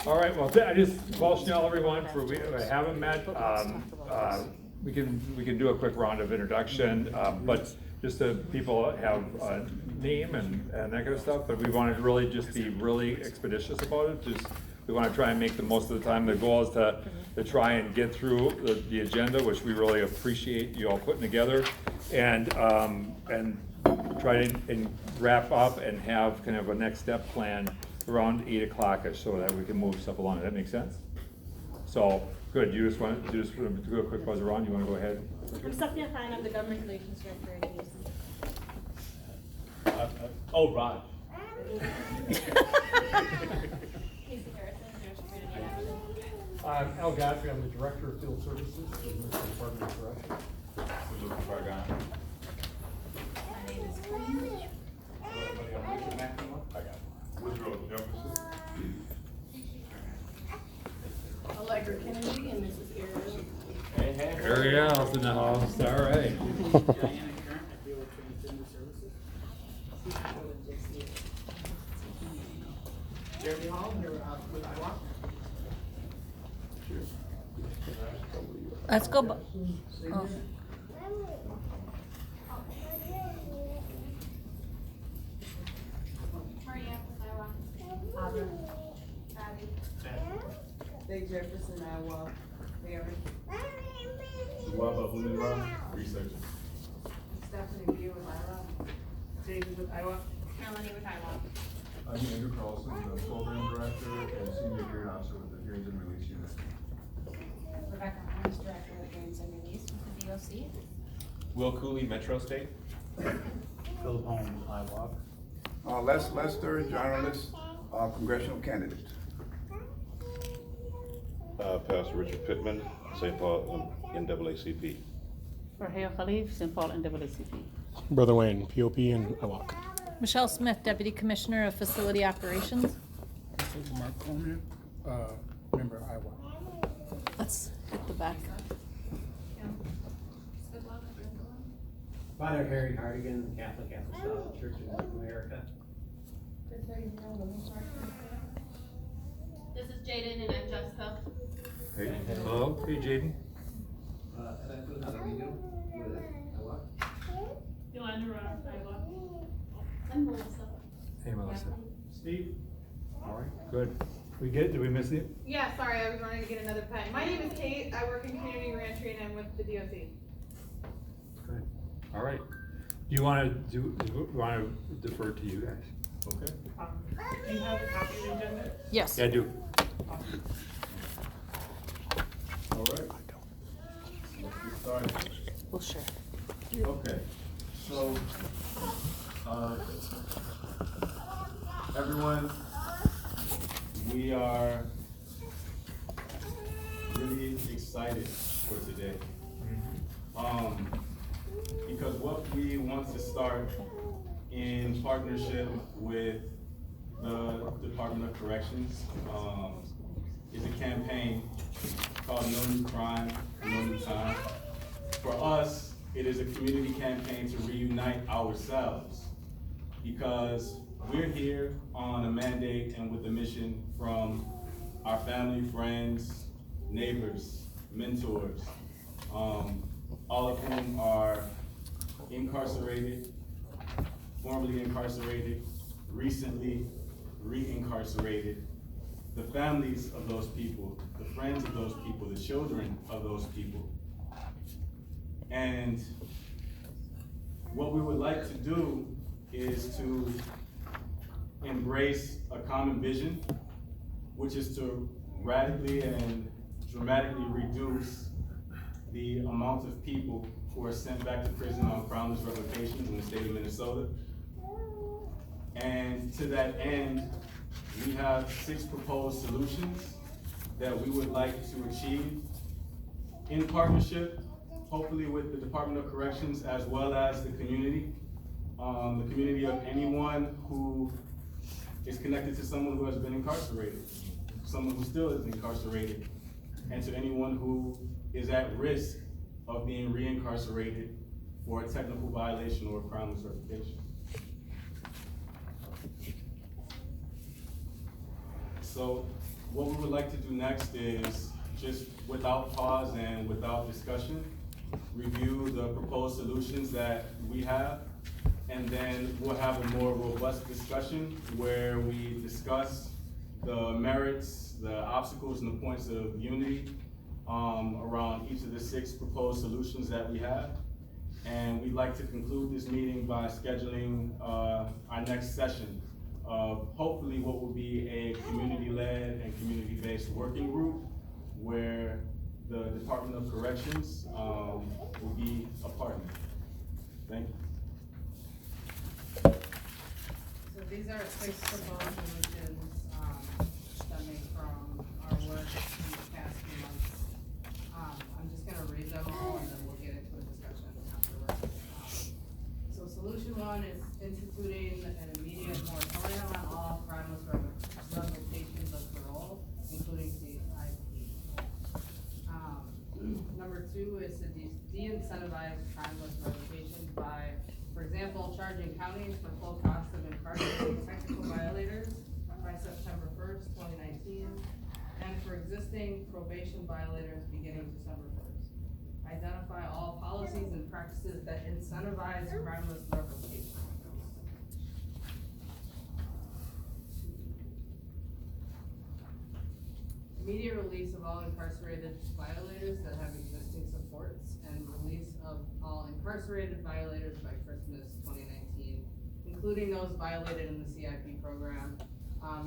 All right, well, I just, Paul Schnell, everyone, we haven't met, we can do a quick round of introduction, but just so people have a name and that kind of stuff, but we wanted to really just be really expeditious about it. Just, we want to try and make the most of the time. The goal is to try and get through the agenda, which we really appreciate you all putting together, and try and wrap up and have kind of a next step plan around 8 o'clock-ish so that we can move stuff along. Does that make sense? So, good. You just want to do a quick buzz around? You want to go ahead? I'm Sophia Fine. I'm the Government Relations Director at Oh, Raj. Casey Harrison, Director of Community Action. I'm Al Godfrey. I'm the Director of Field Services for the Municipal Department of Corrections. My name is Corinne. Allegra Kennedy, and this is Ariel. Ariel's in the house. All right. Diana Curran, I deal with transgender services. Jeremy Hall, here with IWAC. Let's go. Oh. Maria with Iowa. Audra. Abby. Dave Jefferson, Iowa. Mary. Researcher. Stephanie Beer with Iowa. David with Iowa. Melanie with Iowa. I'm Andrew Carlson, the Program Director and Senior Hearing Officer with the Hearings and Release Unit. Rebecca Harms, Director of De-incentivize with the DOC. Will Cooley, Metro State. Philip Holmes, IWAC. Les Lester, journalist, congressional candidate. Pastor Richard Pittman, St. Paul NAACP. Raheel Khalif, St. Paul NAACP. Brother Wayne, POP and IWAC. Michelle Smith, Deputy Commissioner of Facility Operations. Mark Coleman, member IWAC. Let's hit the back. Father Harry Hardigan, Catholic Apostolic Church of North America. This is Jaden and I'm Jessica. Hey, hello. Hey, Jaden. That's how do we do with IWAC? Yolanda Ross, Iowa. I'm Melissa. Hey, Melissa. Steve. All right, good. Did we miss you? Yeah, sorry, I was running to get another pen. My name is Kate. I work in community reentry and I'm with the DOC. Good. All right. Do you want to defer to you guys? Okay. Do you have a copy of the agenda? Yes. Yeah, I do. All right. Let's get started. We'll share. Okay, so, everyone, we are really excited for today. Because what we want to start in partnership with the Department of Corrections is a campaign called No New Crime, No New Time. For us, it is a community campaign to reunite ourselves because we're here on a mandate and with a mission from our family, friends, neighbors, mentors, all of whom are incarcerated, formerly incarcerated, recently re-incarcerated, the families of those people, the friends of those people, the children of those people. And what we would like to do is to embrace a common vision, which is to radically and dramatically reduce the amount of people who are sent back to prison on groundless revocations in the state of Minnesota. And to that end, we have 6 proposed solutions that we would like to achieve in partnership, hopefully with the Department of Corrections as well as the community of anyone who is connected to someone who has been incarcerated, someone who still is incarcerated, and to anyone who is at risk of being re-incarcerated for a technical violation or a groundless revocation. So what we would like to do next is, just without pause and without discussion, review the proposed solutions that we have, and then we'll have a more robust discussion where we discuss the merits, the obstacles, and the points of unity around each of the 6 proposed solutions that we have. And we'd like to conclude this meeting by scheduling our next session of hopefully what will be a community-led and community-based working group where the Department of Corrections will be a partner. Thank you. So these are 6 proposed solutions, stemming from our work in the past few months. I'm just gonna read them all and then we'll get into a discussion afterwards. So solution 1 is instituting an immediate moratorium on all crimeless revocations of parole, including CIP. Number 2 is to de-incentivize crimeless revocations by, for example, charging counties for full cost of incarcerating technical violators by September 1st, 2019, and for existing probation violators beginning December 1st. Identify all policies and practices that incentivize crimeless revocation. Immediate release of all incarcerated violators that have existing supports, and release of all incarcerated violators by Christmas 2019, including those violated in the CIP program,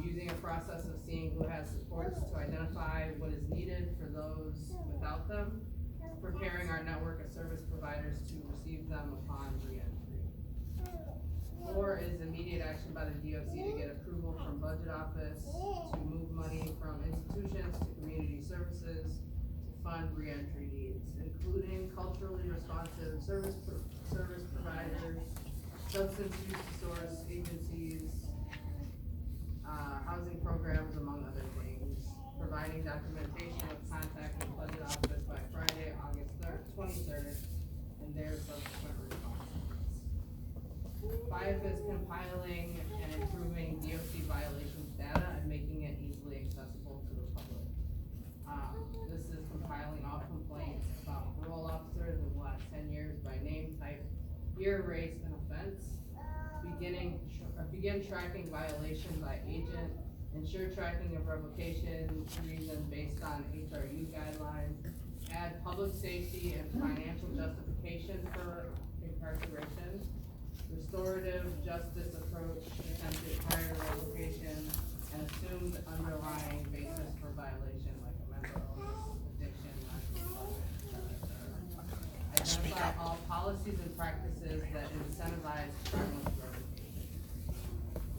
using a process of seeing who has supports to identify what is needed for those without them, preparing our network of service providers to receive them upon re-entry. 4 is immediate action by the DOC to get approval from budget office to move money from institutions to community services to fund re-entry needs, including culturally responsive service providers, substance use source agencies, housing programs, among other things, providing documentation of contact with budget office by Friday, August 23rd, and their subsequent responses. 5 is compiling and improving DOC violations data and making it easily accessible to the public. This is compiling all complaints about parole officers in the last 10 years by name, type, year, race, and offense. Begin tracking violation by agent, ensure tracking of revocation reason based on HRU guidelines, add public safety and financial justification for incarceration, restorative justice approach, attempted prior to revocation, and assumed underlying basis for violation like a mental illness, addiction, identify all policies and practices that incentivize criminal revocation.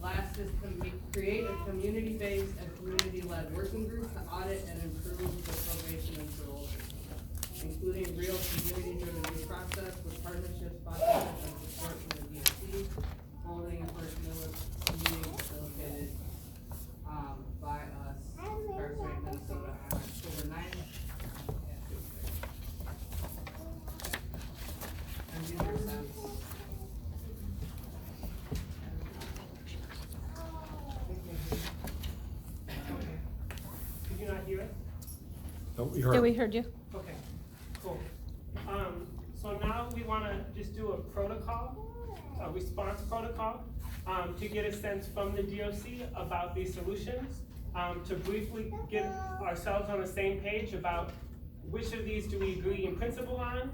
Last is create a community-based and community-led working group to audit and improve the probation and parole system, including real community-driven due process with partnerships, sponsorship, and support from the DOC, holding a first meeting facilitated by us, Incarcerated Minnesota, on October 9th. And these are sent. Did you not hear it? No, we heard. Yeah, we heard you. Okay, cool. So now we want to just do a protocol, a response protocol, to get a sense from the DOC about these solutions, to briefly get ourselves on the same page about which of these do we agree in principle on,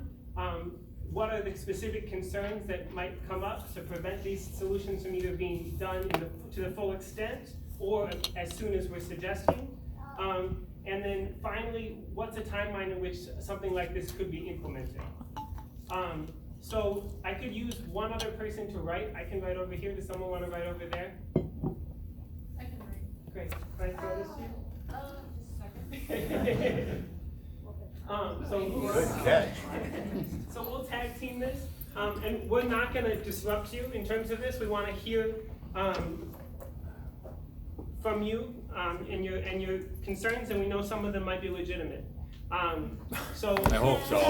what are the specific concerns that might come up to prevent these solutions from either being done to the full extent or as soon as we're suggesting. And then finally, what's a timeline in which something like this could be implemented? So I could use one other person to write. I can write over here. Does someone want to write over there? I can write. Great. Can I throw this to you? Just a second. Good catch. So we'll tag team this, and we're not going to disrupt you in terms of this. We want to hear from you and your concerns, and we know some of them might be legitimate. So I hope so.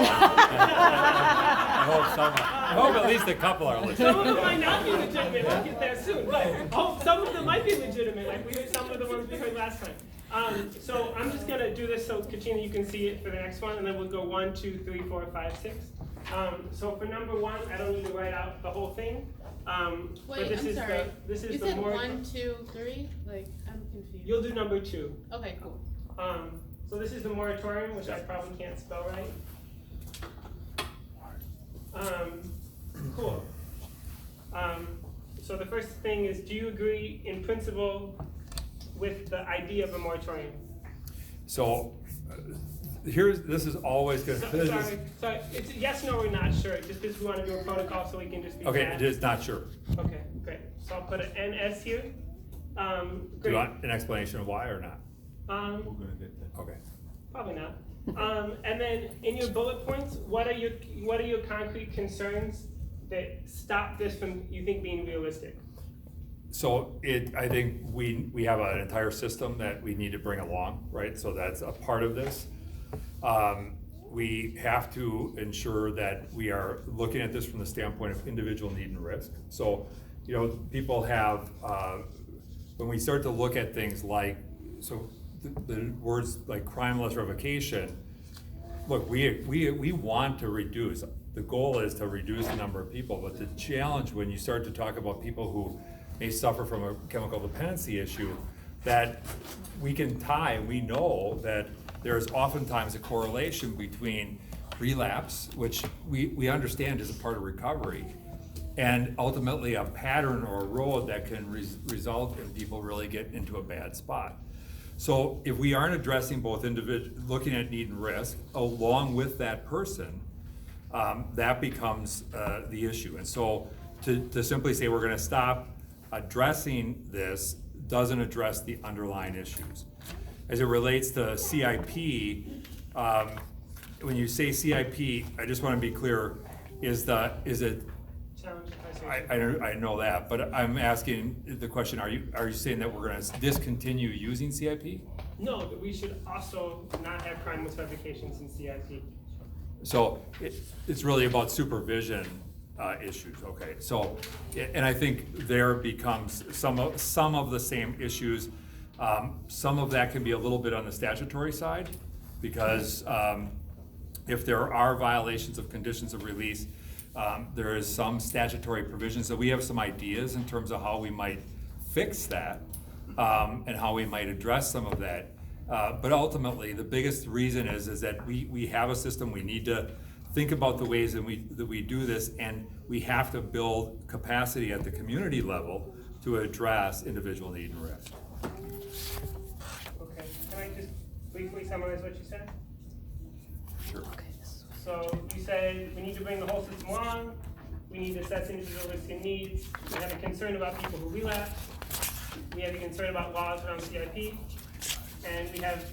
I hope at least a couple are legitimate. Some of them might not be legitimate. We'll get there soon, but some of them might be legitimate, like some of the ones we heard last time. So I'm just gonna do this so Katrina, you can see it for the next one, and then we'll go 1, 2, 3, 4, 5, 6. So for number 1, I don't need to write out the whole thing. But Wait, this I'm is sorry. this is You the said more. 1, 2, 3? Like, I'm confused. You'll do number 2. Okay, cool. So this is the moratorium, which I probably can't spell right. Cool. So the first thing is, do you agree in principle with the idea of a moratorium? So, this is always gonna. Sorry, it's a yes, no, or not sure, just because we want to do a protocol so we can just be Okay, fast. it is not sure. Okay, great. So I'll put an NS here. Do Great. you want an explanation of why or not? Okay. Probably not. And then in your bullet points, what are your concrete concerns that stop this from, you think, being realistic? So I think we have an entire system that we need to bring along, right? So that's a part of this. We have to ensure that we are looking at this from the standpoint of individual need and risk. So, people have, when we start to look at things like, so the words like crimeless revocation, look, we want to reduce. The goal is to reduce the number of people, but the challenge when you start to talk about people who may suffer from a chemical dependency issue, that we know that there's oftentimes a correlation between relapse, which we understand is a part of recovery, and ultimately a pattern or a road that can result in people really get into a bad spot. So if we aren't addressing both looking at need and risk along with that person, that becomes the issue. And so to simply say we're gonna stop addressing this doesn't address the underlying issues. As it relates to CIP, when you say CIP, I just wanna be clear, is it, Challenge. I know that, but I'm asking the question, are you saying that we're gonna discontinue using CIP? No, but we should also not have crimeless revocations in CIP. So it's really about supervision issues, okay? So, and I think there becomes some of the same issues. Some of that can be a little bit on the statutory side, because if there are violations of conditions of release, there is some statutory provisions. So we have some ideas in terms of how we might fix that, and how we might address some of that. But ultimately, the biggest reason is that we have a system. We need to think about the ways that we do this, and we have to build capacity at the community level to address individual need and risk. Okay, can I just briefly summarize what you said? Sure. So you said we need to bring the whole system along, we need to assess individual risks and needs, we have a concern about people who relapse, we have a concern about laws around CIP, and we have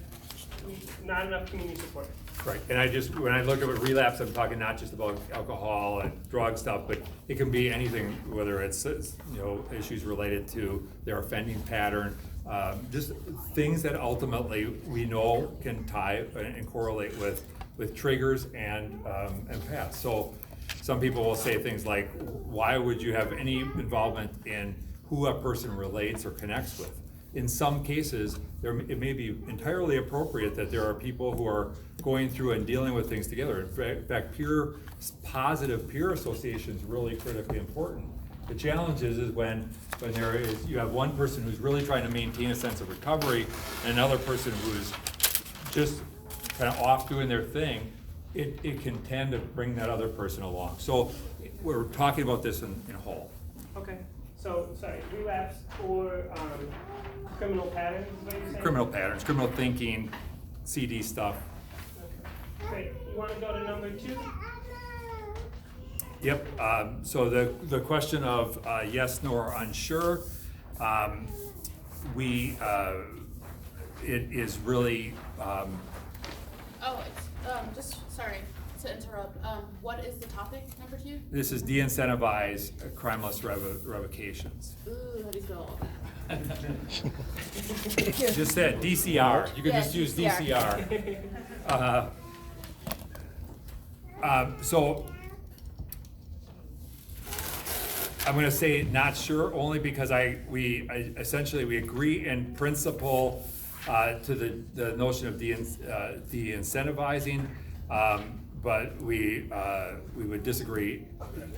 not enough community support. Right, and when I look at relapse, I'm talking not just about alcohol and drug stuff, but it can be anything, whether it's issues related to their offending pattern, just things that ultimately we know can tie and correlate with triggers and paths. So some people will say things like, why would you have any involvement in who a person relates or connects with? In some cases, it may be entirely appropriate that there are people who are going through and dealing with things together. In fact, positive peer association is really critically important. The challenge is when you have one person who's really trying to maintain a sense of recovery and another person who's just kind of off doing their thing, it can tend to bring that other person along. So we're talking about this in whole. Okay, so, sorry, relapse or criminal patterns, is what you're saying? Criminal patterns, criminal thinking, CD stuff. Okay, great. You want to go to number 2? Yep, so the question of yes, no, or unsure, it is really. Just sorry to interrupt. What is the topic, number 2? This is de-incentivize crimeless revocations. Ooh, how do you spell all that? Just said DCR. You can just use DCR. I'm gonna say not sure, only because we essentially, we agree in principle to the notion of de-incentivizing, but we would disagree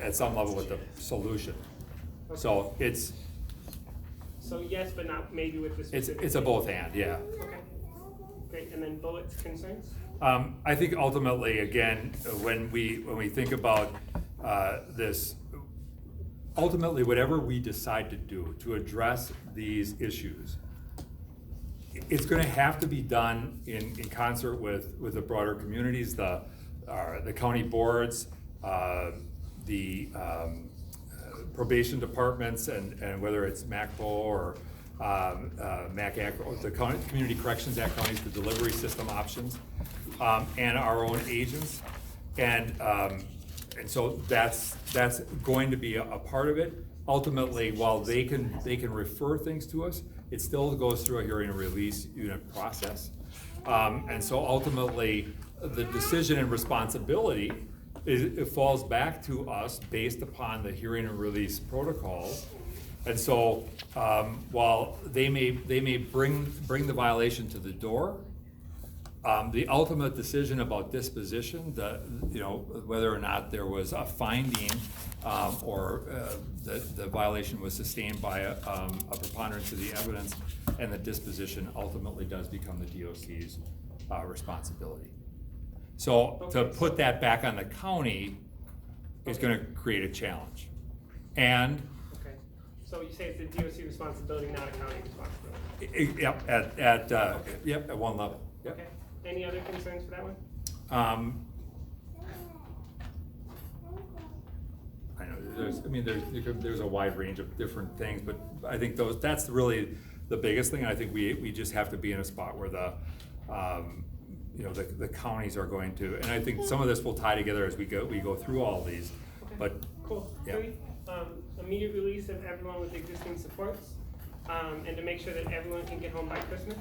at some level with the solution. So it's, So yes, but not maybe with the specific. it's a both and, yeah. Okay, great, and then bullets, concerns? I think ultimately, again, when we think about this, ultimately, whatever we decide to do to address these issues, it's gonna have to be done in concert with the broader communities, the county boards, the probation departments, and whether it's MACPO or MAC Act, or the Community Corrections Act counties, the delivery system options, and our own agents. And so that's going to be a part of it. Ultimately, while they can refer things to us, it still goes through a hearing and release unit process. And so ultimately, the decision and responsibility it falls back to us based upon the hearing and release protocols. And so, while they may bring the violation to the door, the ultimate decision about disposition, whether or not there was a finding, or the violation was sustained by a preponderance of the evidence, and the disposition ultimately does become the DOC's responsibility. So to put that back on the county is gonna create a challenge. And Okay, so you say it's a DOC responsibility, not a county responsibility? Yep, at one level. Yep. Okay, any other concerns for that one? I know there's a wide range of different things, but I think that's really the biggest thing. I think we just have to be in a spot where the counties are going to, and I think some of this will tie together as we go through all these. Okay. But cool. Yeah. Three, immediate release of everyone with existing supports, and to make sure that everyone can get home by Christmas.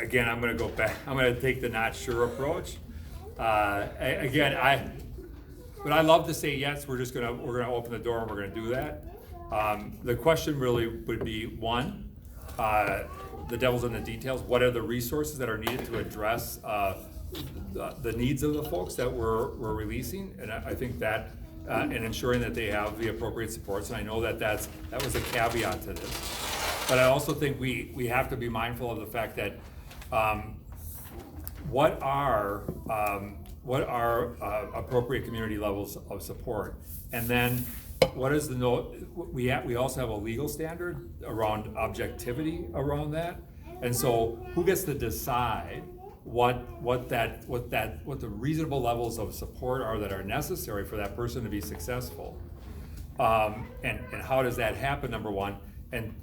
Again, I'm gonna go back. I'm gonna take the not sure approach. But I love to say yes. We're gonna open the door and we're gonna do that. The question really would be, one, the devil's in the details. What are the resources that are needed to address the needs of the folks that we're releasing? And I think that, and ensuring that they have the appropriate supports. And I know that was a caveat to this. But I also think we have to be mindful of the fact that what are appropriate community levels of support, and then what is we also have a legal standard around objectivity around that, and so who gets to decide what the reasonable levels of support are that are necessary for that person to be successful, and how does that happen? Number one, and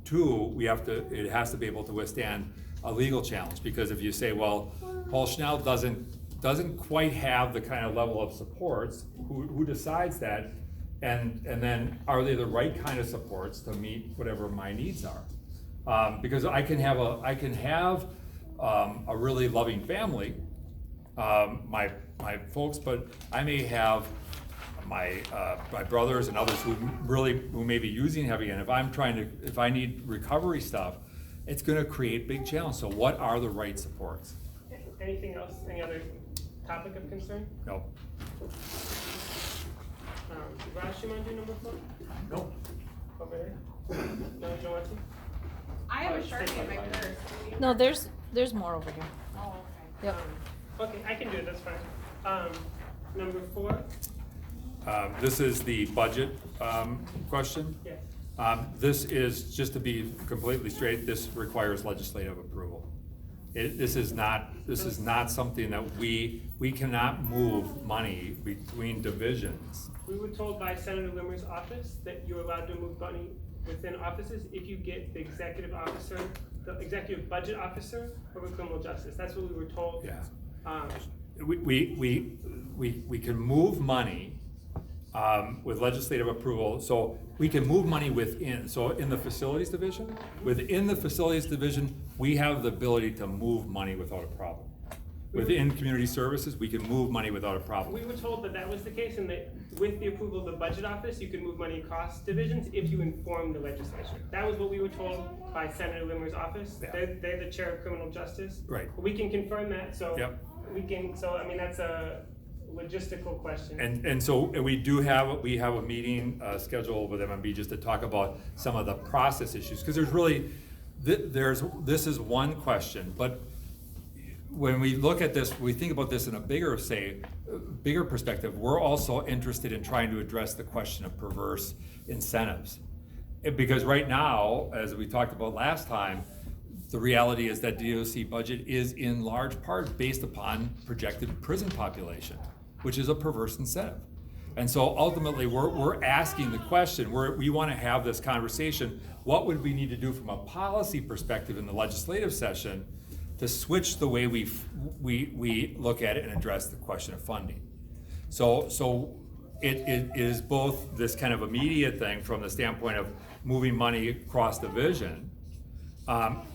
two, it has to be able to withstand a legal challenge, because if you say, well, Paul Schnell doesn't quite have the kind of level of supports, who decides that? And then are they the right kind of supports to meet whatever my needs are? Because I can have a really loving family, my folks, but I may have my brothers and others who may be using heavy, and if I need recovery stuff, it's gonna create big challenge. So what are the right supports? Anything else? Any other topic of concern? No. Raj, you wanna do number 4? No. Over there? No, you don't want to? I have a Sharpie in my purse. No, there's more over here. Oh, okay. Yep. Okay, I can do it, that's fine. Number 4? This is the budget question. Yes. This is, just to be completely straight, this requires legislative approval. This is not something that we cannot move money between divisions. We were told by Senator Limmer's office that you're allowed to move money within offices if you get the executive budget officer over criminal justice. That's what we were told. Yeah. We can move money with legislative approval, so we can move money within. So in the facilities division, we have the ability to move money without a problem. within community services, we can move money without a problem. We were told that that was the case, and that with the approval of the budget office, you could move money across divisions if you inform the legislature. That was what we were told by Senator Limmer's office. Yeah. They're the chair of criminal justice. Right. We can confirm that, so Yep. we can. So I mean, that's a logistical question. And so we have a meeting scheduled with MMB just to talk about some of the process issues, because there's really, this is one question, but when we look at this, we think about this in a bigger perspective, we're also interested in trying to address the question of perverse incentives. Because right now, as we talked about last time, the reality is that DOC budget is in large part based upon projected prison population, which is a perverse incentive. And so ultimately, we're asking the question, we want to have this conversation, what would we need to do from a policy perspective in the legislative session to switch the way we look at it and address the question of funding? So it is both this kind of immediate thing from the standpoint of moving money across division,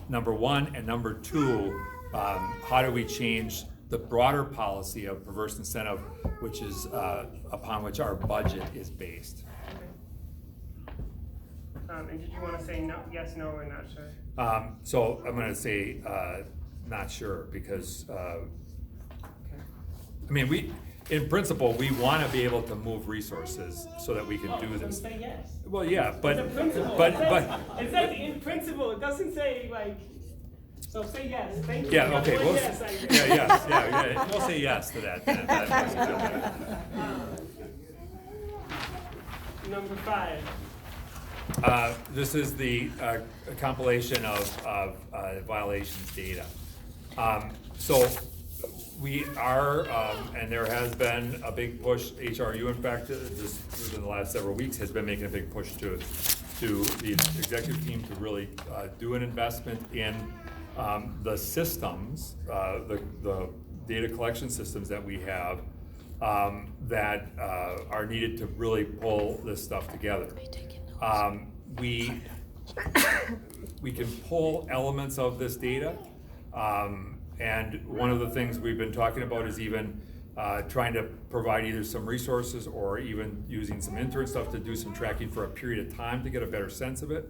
number one, and number two, how do we change the broader policy of perverse incentive, which is upon which our budget is based. And did you want to say no, yes, no, or not sure? So I'm going to say not sure, because I mean, in principle, we want to be able to move resources so that we can do this. Say yes. Well, yeah, but It's a principle. but it says in principle. It doesn't say like. So say yes. Thank you. yeah, okay. Well, We'll, yes, I agree. yeah. We'll say yes to that. Number 5. This is the compilation of violations data. So we are, and there has been a big push, HRU in fact, just within the last several weeks, has been making a big push to the executive team to really do an investment in the systems, the data collection systems that we have that are needed to really pull this stuff together. We can pull elements of this data, and one of the things we've been talking about is even trying to provide either some resources or even using some intern stuff to do some tracking for a period of time to get a better sense of it.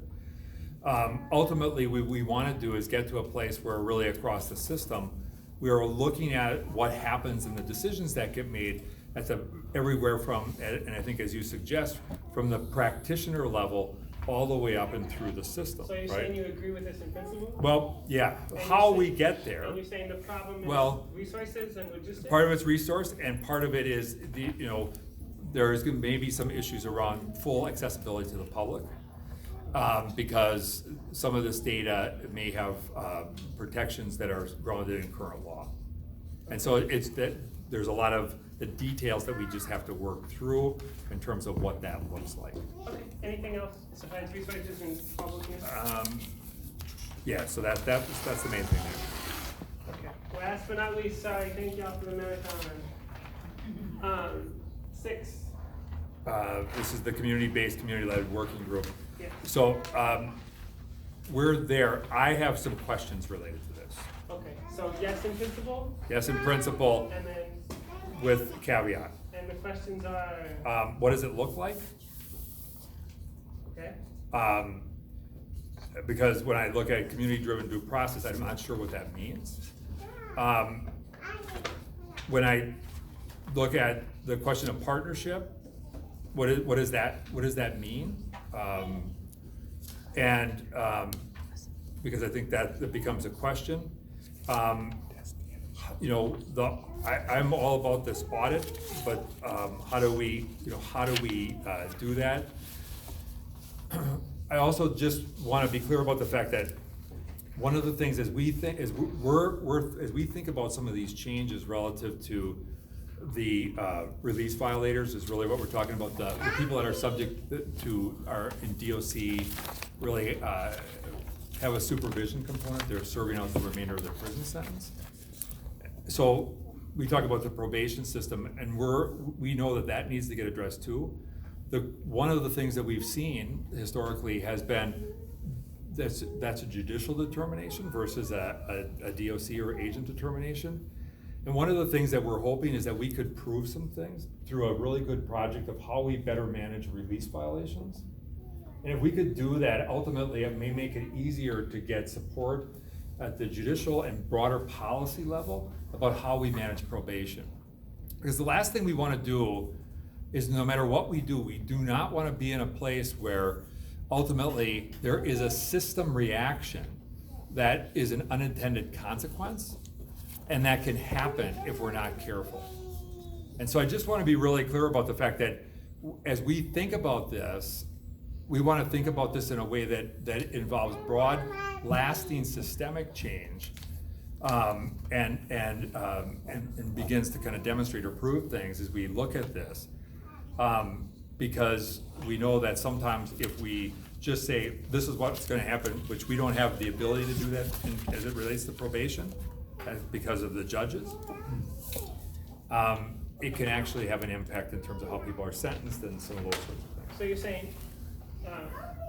Ultimately, what we want to do is get to a place where really across the system, we are looking at what happens in the decisions that get made at everywhere from, and I think as you suggest, from the practitioner level all the way up and through the system. So you're right? saying you agree with this in principle? Well, yeah. And How you're we saying- get there. And you're saying the problem is resources and logistics? Part of it's resource, and part of it is there is maybe some issues around full accessibility to the public. Because some of this data may have protections that are grounded in current law. And so it's that there's a lot of the details that we just have to work through in terms of what that looks like. Okay, anything else besides resources and public use? Yeah, so that's the main thing there. Okay, last but not least, sorry, thank y'all for the marathon. 6. This is the community-based, community-led working group. Yeah. So we're there. I have some questions related to this. Okay, so yes in principle? Yes, in principle, And then, with caveat. and the questions are, What does it look like? okay? Because when I look at community-driven due process, I'm not sure what that means. When I look at the question of partnership, what does that mean? Because I think that becomes a question. I'm all about this audit, but how do we do that? I also just want to be clear about the fact that one of the things as we think about some of these changes relative to the release violators is really what we're talking about. The people that are subject to are in DOC really have a supervision component. They're serving out the remainder of their prison sentence. So we talk about the probation system, and we know that needs to get addressed too. One of the things that we've seen historically has been that's a judicial determination versus a DOC or agent determination. And one of the things that we're hoping is that we could prove some things through a really good project of how we better manage release violations. And if we could do that, ultimately, it may make it easier to get support at the judicial and broader policy level about how we manage probation. Because the last thing we want to do is, no matter what we do not want to be in a place where ultimately there is a system reaction that is an unintended consequence, and that can happen if we're not careful. And so I just want to be really clear about the fact that as we think about this, we want to think about this in a way that involves broad, lasting systemic change, and begins to kind of demonstrate or prove things as we look at this. Because we know that sometimes if we just say, this is what's going to happen, which we don't have the ability to do that as it relates to probation, because of the judges, it can actually have an impact in terms of how people are sentenced and some of those sorts of things. So you're saying,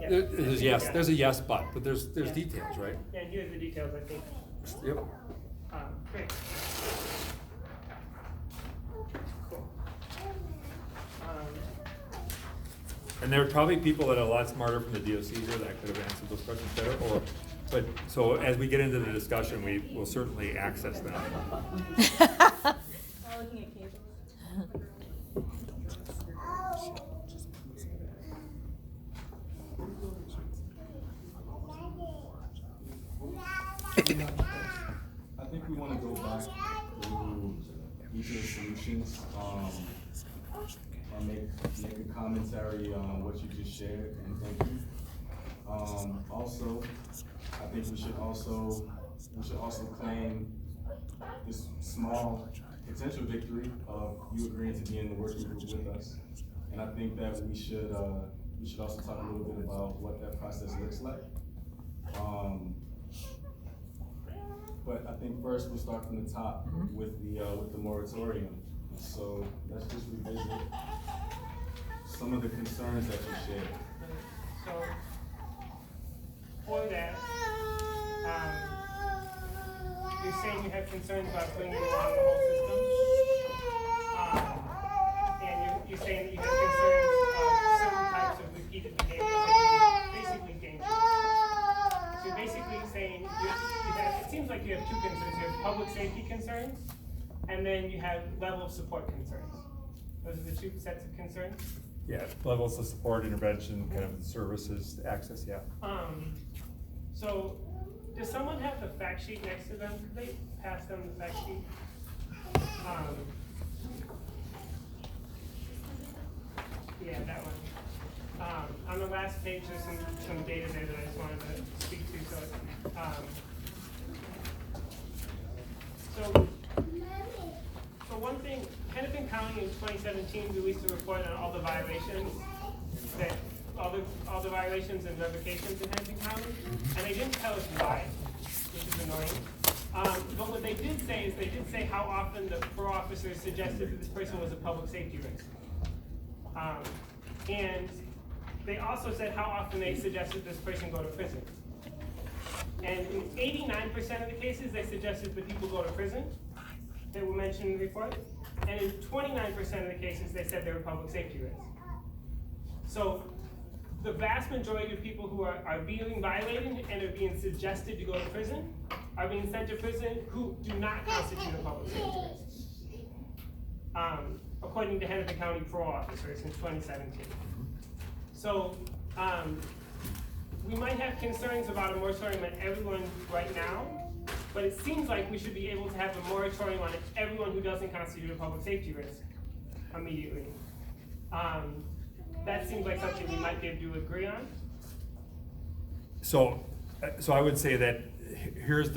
There's a yes, but there's details, right? Yeah, and here's the details, I think. Yep. Great. Cool. And there are probably people that are a lot smarter from the DOC here that could have answered those questions better, but so as we get into the discussion, we will certainly access them. I think we want to go back through each of the solutions, and make a commentary on what you just shared, and thank you. Also, I think we should also claim this small potential victory of you agreeing to be in the working group with us. And I think that we should also talk a little bit about what that process looks like. But I think first we'll start from the top with the moratorium. So let's just revisit some of the concerns that you shared. So for that, you're saying you have concerns about bringing along the whole system, and you're saying that you have concerns of certain types of repeated behavior that would be basically dangerous. So you're basically saying it seems like you have two concerns. You have public safety concerns, and then you have level of support concerns. Those are the two sets of concerns? Yeah, levels of support, intervention, kind of services, access, yeah. So, does someone have the fact sheet next to them? Could they pass them the fact sheet? Yeah, that one. On the last page, there's some data there that I just wanted to speak to. So one thing, Hennepin County in 2017 released a report on all the violations all the violations and revocations in Hennepin County, and they didn't tell us why, which is annoying. But what they did say is they did say how often the parole officers suggested that this person was a public safety risk. And they also said how often they suggested this person go to prison. And in 89% of the cases, they suggested that people go to prison. They were mentioned in the report. And in 29% of the cases, they said they were public safety risks. So the vast majority of people who are being violated and are being suggested to go to prison are being sent to prison who do not constitute a public safety risk, according to Hennepin County parole officers in 2017. So we might have concerns about a moratorium on everyone right now, but it seems like we should be able to have a moratorium on everyone who doesn't constitute a public safety risk immediately. That seems like something we might be able to agree on. So I would say that here's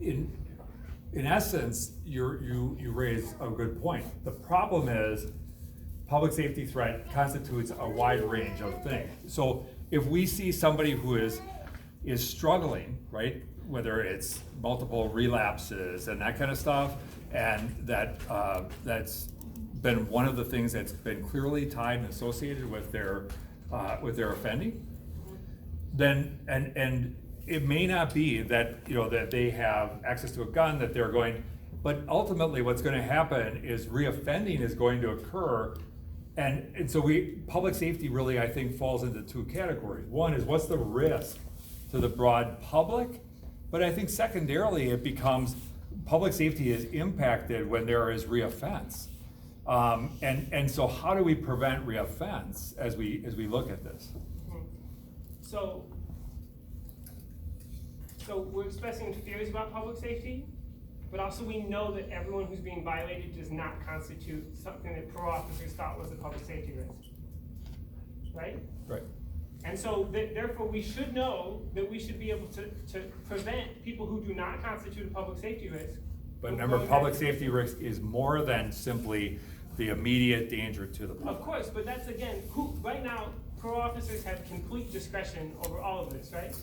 in essence, you raise a good point. The problem is public safety threat constitutes a wide range of things. So if we see somebody who is struggling, right, whether it's multiple relapses and that kind of stuff, and that's been one of the things that's been clearly tied and associated with their offending, then and it may not be that, you know, that they have access to a gun, that they're going, but ultimately what's gonna happen is reoffending is going to occur. And so public safety really, I think, falls into two categories. One is what's the risk to the broad public? But I think secondarily, it becomes, public safety is impacted when there is reoffense. And so how do we prevent reoffense as we look at this? So we're expressing fears about public safety, but also we know that everyone who's being violated does not constitute something that parole officers thought was a public safety risk, right? Right. And so therefore we should know that we should be able to prevent people who do not constitute a public safety risk. But remember, public safety risk is more than simply the immediate danger to the public. Of course, but that's again, right now, parole officers have complete discretion over all of this, right?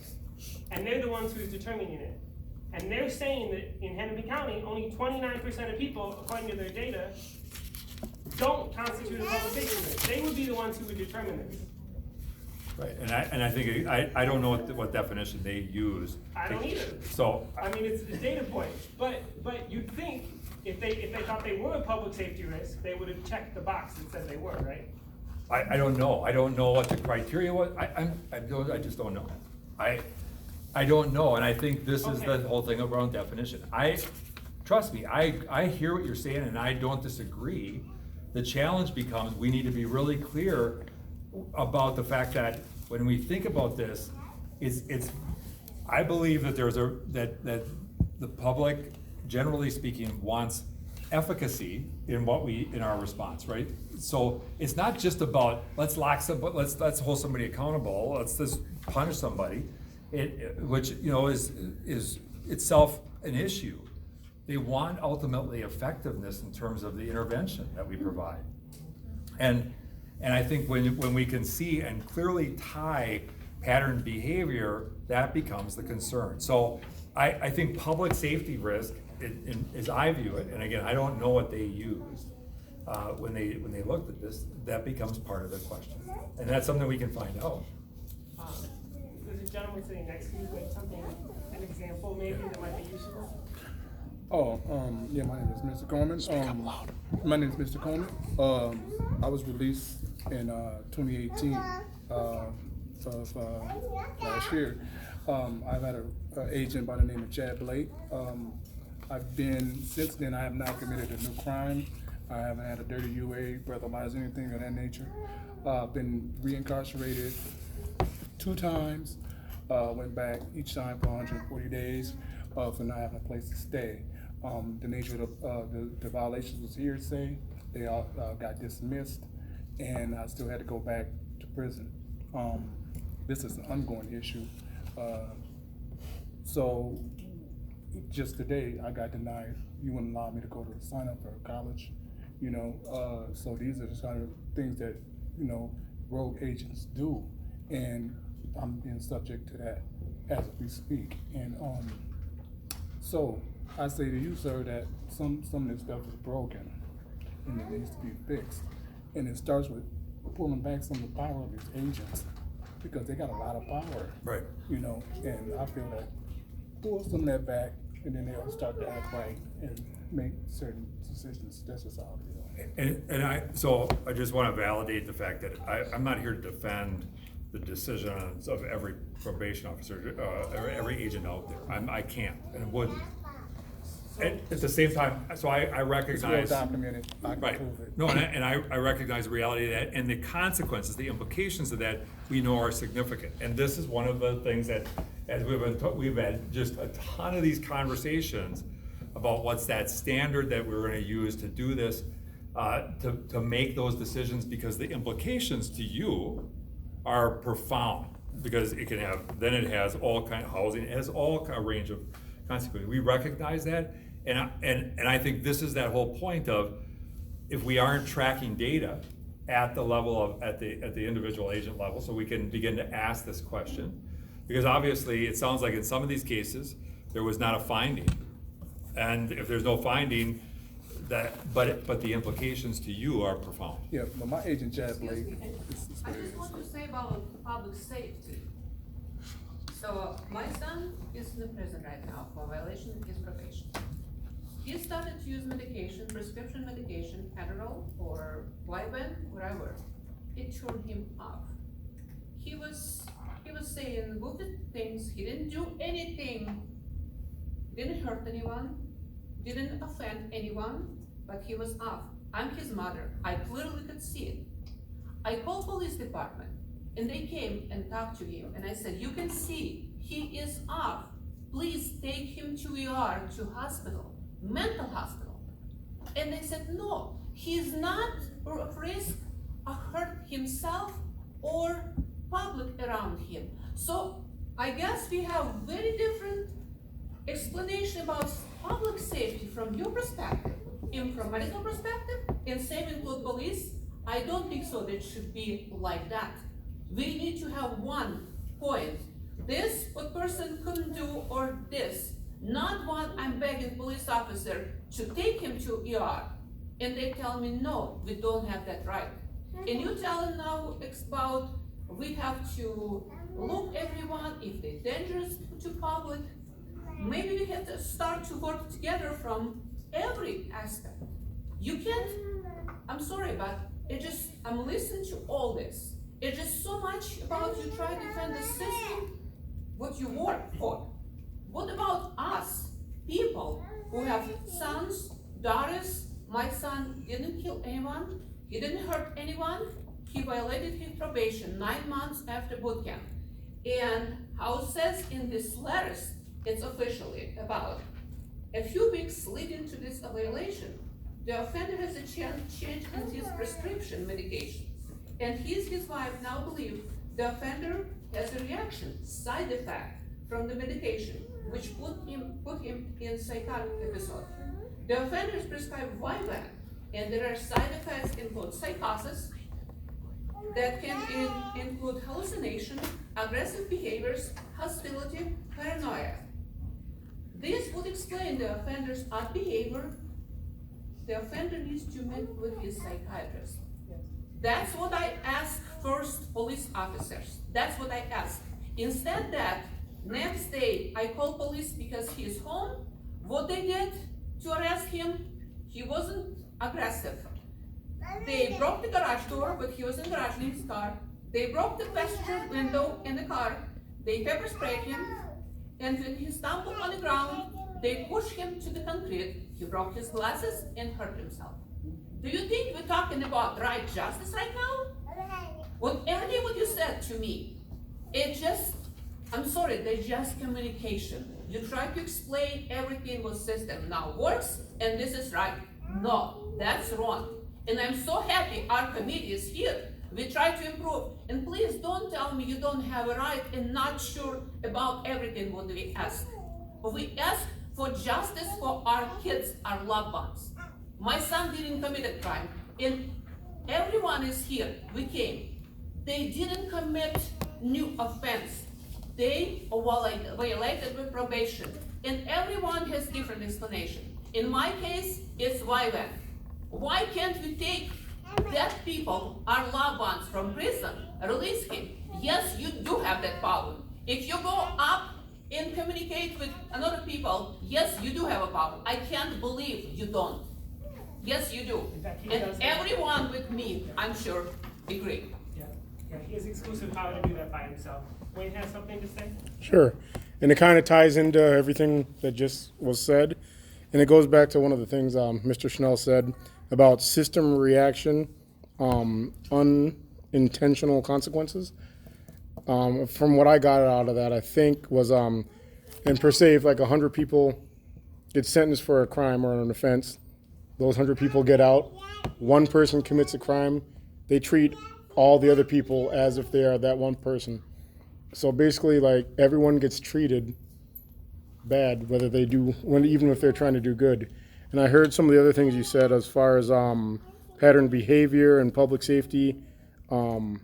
And they're the ones who's determining it. And they're saying that in Hennepin County, only 29% of people, according to their data, don't constitute a public safety risk. They would be the ones who would determine this. Right, and I think, I don't know what definition they use. I don't either. So. I mean, it's a data point, but you'd think if they thought they were a public safety risk, they would have checked the box that said they were, right? I don't know. I don't know what the criteria was. I just don't know. I don't know, and I think this is the whole thing around definition. Trust me, I hear what you're saying, and I don't disagree. The challenge becomes, we need to be really clear about the fact that when we think about this, I believe that that the public, generally speaking, wants efficacy in our response, right? So it's not just about let's hold somebody accountable, let's just punish somebody, which is itself an issue. They want ultimately effectiveness in terms of the intervention that we provide, and I think when we can see and clearly tie pattern behavior, that becomes the concern. So I think public safety risk, as I view it, and again, I don't know what they used when they looked at this, that becomes part of the question. And that's something we can find out. There's a gentleman sitting next to you with something, an example maybe that might be useful. Yeah, my name is Mr. Coleman. My name is Mr. Coleman. I was released in 2018 of last year. I've had an agent by the name of Chad Blake. Since then, I have not committed a new crime. I haven't had a dirty UA, breathalyzer, anything of that nature. Been reincarcerated 2 times. Went back each time for 140 days for not having a place to stay. The nature of the violations was hearsay. They all got dismissed, and I still had to go back to prison. This is an ongoing issue. So just today, I got denied. You wouldn't allow me to go to sign up for college, so these are the kind of things that, rogue agents do. And I'm being subject to that as we speak. And so I say to you, sir, that some of this stuff is broken and it needs to be fixed. And it starts with pulling back some of the power of these agents, because they got a lot of power. Right. And I feel that pull some of that back, and then they'll start to act right and make certain decisions. That's just all it is. So I just want to validate the fact that I'm not here to defend the decisions of every probation officer, or every agent out there. I can't and wouldn't. At the same time, so I recognize. It's well documented. I can prove it. No, and I recognize the reality of that, and the consequences, the implications of that, we know are significant. And this is one of the things that, as we've had just a ton of these conversations about what's that standard that we're going to use to do this, to make those decisions, because the implications to you are profound, because it has all kind of housing, it has all kind of range of consequences. We recognize that, and I think this is that whole point of, if we aren't tracking data at the level of at the individual agent level, so we can begin to ask this question, because obviously it sounds like in some of these cases there was not a finding, and if there's no finding, but the implications to you are profound. Yeah, but my agent Chad Blake. I just want to say about public safety. So my son is in the prison right now for violation of his probation. He started to use medication, prescription medication, parole or Vyvanse, whatever. It turned him off. He was saying wicked things. He didn't do anything, didn't hurt anyone, didn't offend anyone, but he was off. I'm his mother. I clearly could see it. I called police department and they came and talked to him and I said, you can see he is off. Please take him to ER, to hospital, mental hospital. And they said, no, he's not at risk of hurt himself or public around him. So I guess we have very different explanation about public safety from your perspective, and from medical perspective, and same include police. I don't think so that it should be like that. We need to have one point. This what person couldn't do or this. Not one I'm begging police officer to take him to ER. And they tell me, no, we don't have that right. And you tell them now about we have to look everyone if they're dangerous to public. Maybe we have to start to work together from every aspect. You can't, I'm sorry, but I'm listening to all this. It's just so much about you try to defend the system, what you work for. What about us, people who have sons, daughters? My son didn't kill anyone, he didn't hurt anyone, he violated his probation 9 months after boot camp. And how it says in his letters, it's officially about a few weeks leading to this violation, the offender has a change in his prescription medication. And his wife now believe the offender has a reaction, side effect from the medication, which put him in psychotic episode. The offender is prescribed Vyvanse, and there are side effects include psychosis, that can include hallucination, aggressive behaviors, hostility, paranoia. This would explain the offender's odd behavior. The offender needs to meet with his psychiatrist. That's what I asked first police officers. That's what I asked. Instead that, next day I called police because he is home. What they did to arrest him, he wasn't aggressive. They broke the garage door, but he was in the garage in his car. They broke the passenger window in the car. They pepper sprayed him. And when he stumbled on the ground, they pushed him to the concrete. He broke his glasses and hurt himself. Do you think we're talking about right justice right now? Everything what you said to me, I'm sorry, there's just communication. You try to explain everything what system now works, and this is right. No, that's wrong. And I'm so happy our committee is here. We try to improve. And please don't tell me you don't have a right and not sure about everything what we ask. We ask for justice for our kids, our loved ones. My son didn't commit a crime, and everyone is here. We came. They didn't commit new offense. They violated with probation, and everyone has different explanation. In my case, it's Vyvanse. Why can't we take that people, our loved ones from prison, release him? Yes, you do have that power. If you go up and communicate with another people, yes, you do have a power. I can't believe you don't. Yes, you do. And everyone with me, I'm sure, agree. Yeah, he has exclusive power to do that by himself. Wayne has something to say? Sure. And it kind of ties into everything that just was said. And it goes back to one of the things Mr. Schnell said about system reaction, unintentional consequences. From what I got out of that, I think was, and per se, if like 100 people get sentenced for a crime or an offense, those 100 people get out, one person commits a crime, they treat all the other people as if they are that one person. So basically, like, everyone gets treated bad, whether they do, even if they're trying to do good. And I heard some of the other things you said as far as pattern behavior and public safety more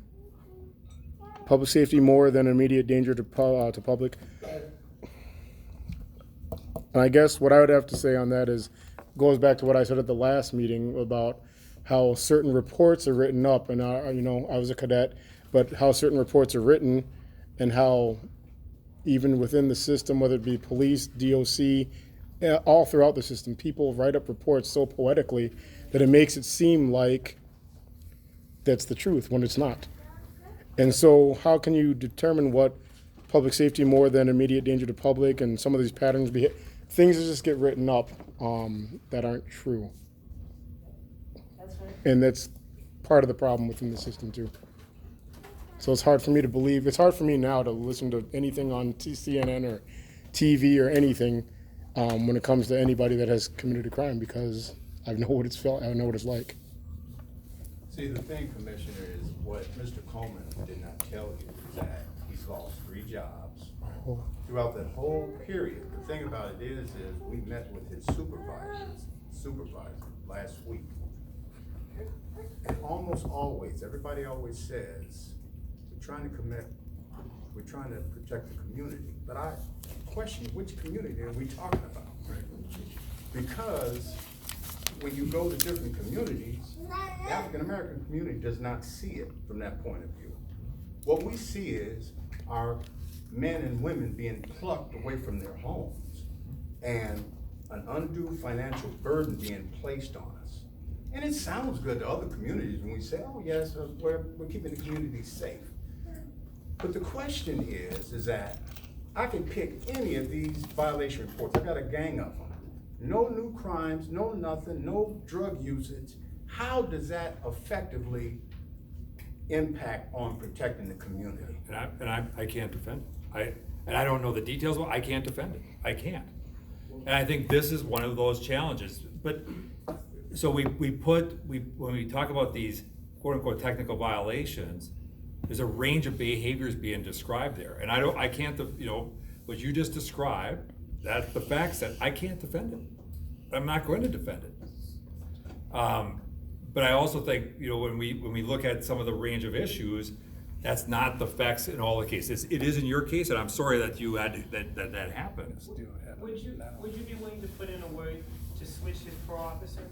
than immediate danger to public. And I guess what I would have to say on that is, goes back to what I said at the last meeting about how certain reports are written up, and I was a cadet, but how certain reports are written and how even within the system, whether it be police, DOC, all throughout the system, people write up reports so poetically that it makes it seem like that's the truth when it's not. And so how can you determine what public safety more than immediate danger to public and some of these patterns, things that just get written up that aren't true. That's right. And that's part of the problem within the system too. So it's hard for me to believe, it's hard for me now to listen to anything on CNN or TV or anything when it comes to anybody that has committed a crime, because I know what it's felt, I know what it's like. See, the thing, Commissioner, is what Mr. Coleman did not tell you is that he's lost 3 jobs throughout that whole period. The thing about it is we met with his supervisor last week. And almost always, everybody always says, we're trying to protect the community. But I question which community are we talking about? Right? Because when you go to different communities, the African-American community does not see it from that point of view. What we see is our men and women being plucked away from their homes and an undue financial burden being placed on us. And it sounds good to other communities when we say, oh yes, we're keeping the community safe. But the question is that I can pick any of these violation reports. I've got a gang of them. No new crimes, no nothing, no drug usage. How does that effectively impact on protecting the community? And I can't defend it. I don't know the details, I can't defend it. I can't. And I think this is one of those challenges. But so when we talk about these quote unquote technical violations, there's a range of behaviors being described there. And I can't, what you just described, that's the facts that I can't defend it. I'm not going to defend it. But I also think, when we look at some of the range of issues, that's not the facts in all the cases. It is in your case, and I'm sorry that you had that happened. Would you be willing to put in a word to switch his parole officer?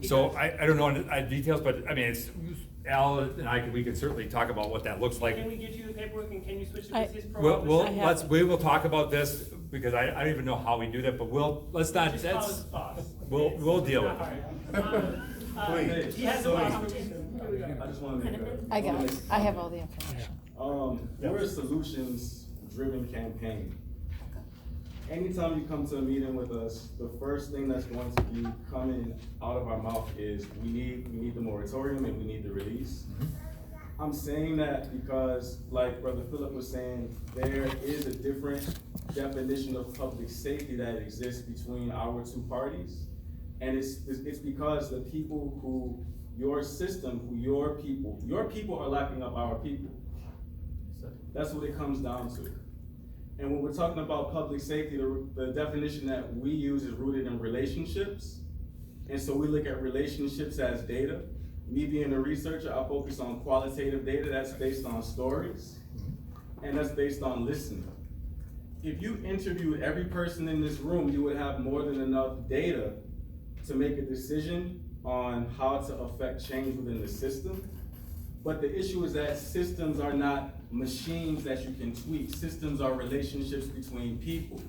So I don't know details, but I mean, it's Al and we can certainly talk about what that looks like. Can we get you the paperwork and can you switch it with his parole officer? We will talk about this because I don't even know how we do that, but let's not. Just call his boss. We'll deal with it. Please. He has a boss. I just want to make a. I got it. I have all the information. We're a solutions-driven campaign. Anytime you come to a meeting with us, the first thing that's going to be coming out of our mouth is we need the moratorium and we need the release. I'm saying that because, like Brother Phillip was saying, there is a different definition of public safety that exists between our two parties. And it's because the people who your people are locking up our people. That's what it comes down to. And when we're talking about public safety, the definition that we use is rooted in relationships. And so we look at relationships as data. Me being a researcher, I focus on qualitative data that's based on stories, and that's based on listening. If you interviewed every person in this room, you would have more than enough data to make a decision on how to affect change within the system. But the issue is that systems are not machines that you can tweak. Systems are relationships between people.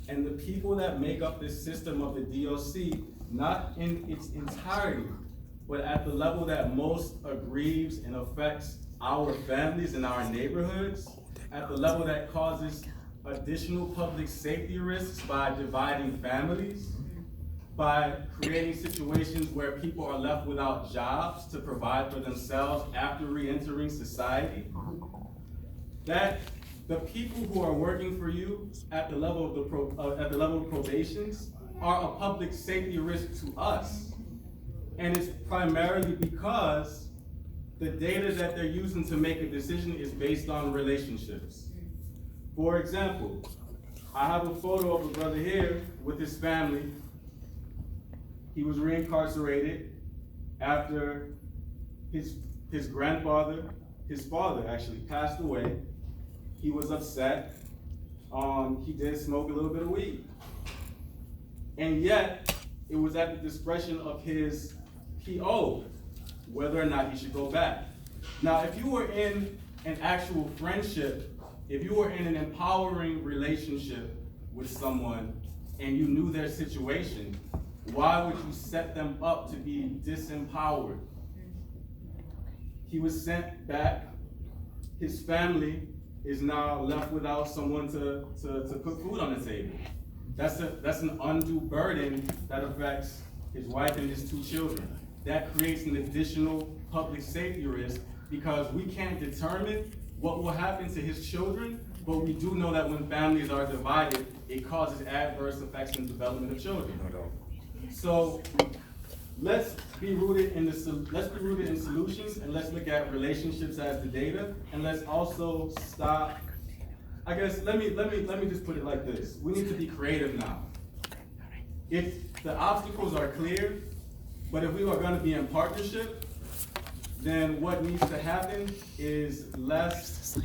And the people that make up this system of the DOC, not in its entirety, but at the level that most aggrieves and affects our families and our neighborhoods, at the level that causes additional public safety risks by dividing families, by creating situations where people are left without jobs to provide for themselves after re-entering society, that the people who are working for you at the level of probations are a public safety risk to us. And it's primarily because the data that they're using to make a decision is based on relationships. For example, I have a photo of a brother here with his family. He was reincarcerated after his father actually passed away. He was upset. He did smoke a little bit of weed. And yet, it was at the discretion of his PO whether or not he should go back. Now, if you were in an actual friendship if you were in an empowering relationship with someone and you knew their situation, why would you set them up to be disempowered? He was sent back. His family is now left without someone to put food on the table. That's an undue burden that affects his wife and his 2 children. That creates an additional public safety risk because we can't determine what will happen to his children, but we do know that when families are divided, it causes adverse effects in the development of children. So let's be rooted in solutions, and let's look at relationships as the data, and let's also stop. I guess let me just put it like this: we need to be creative now. If the obstacles are clear, but if we are going to be in partnership, then what needs to happen is less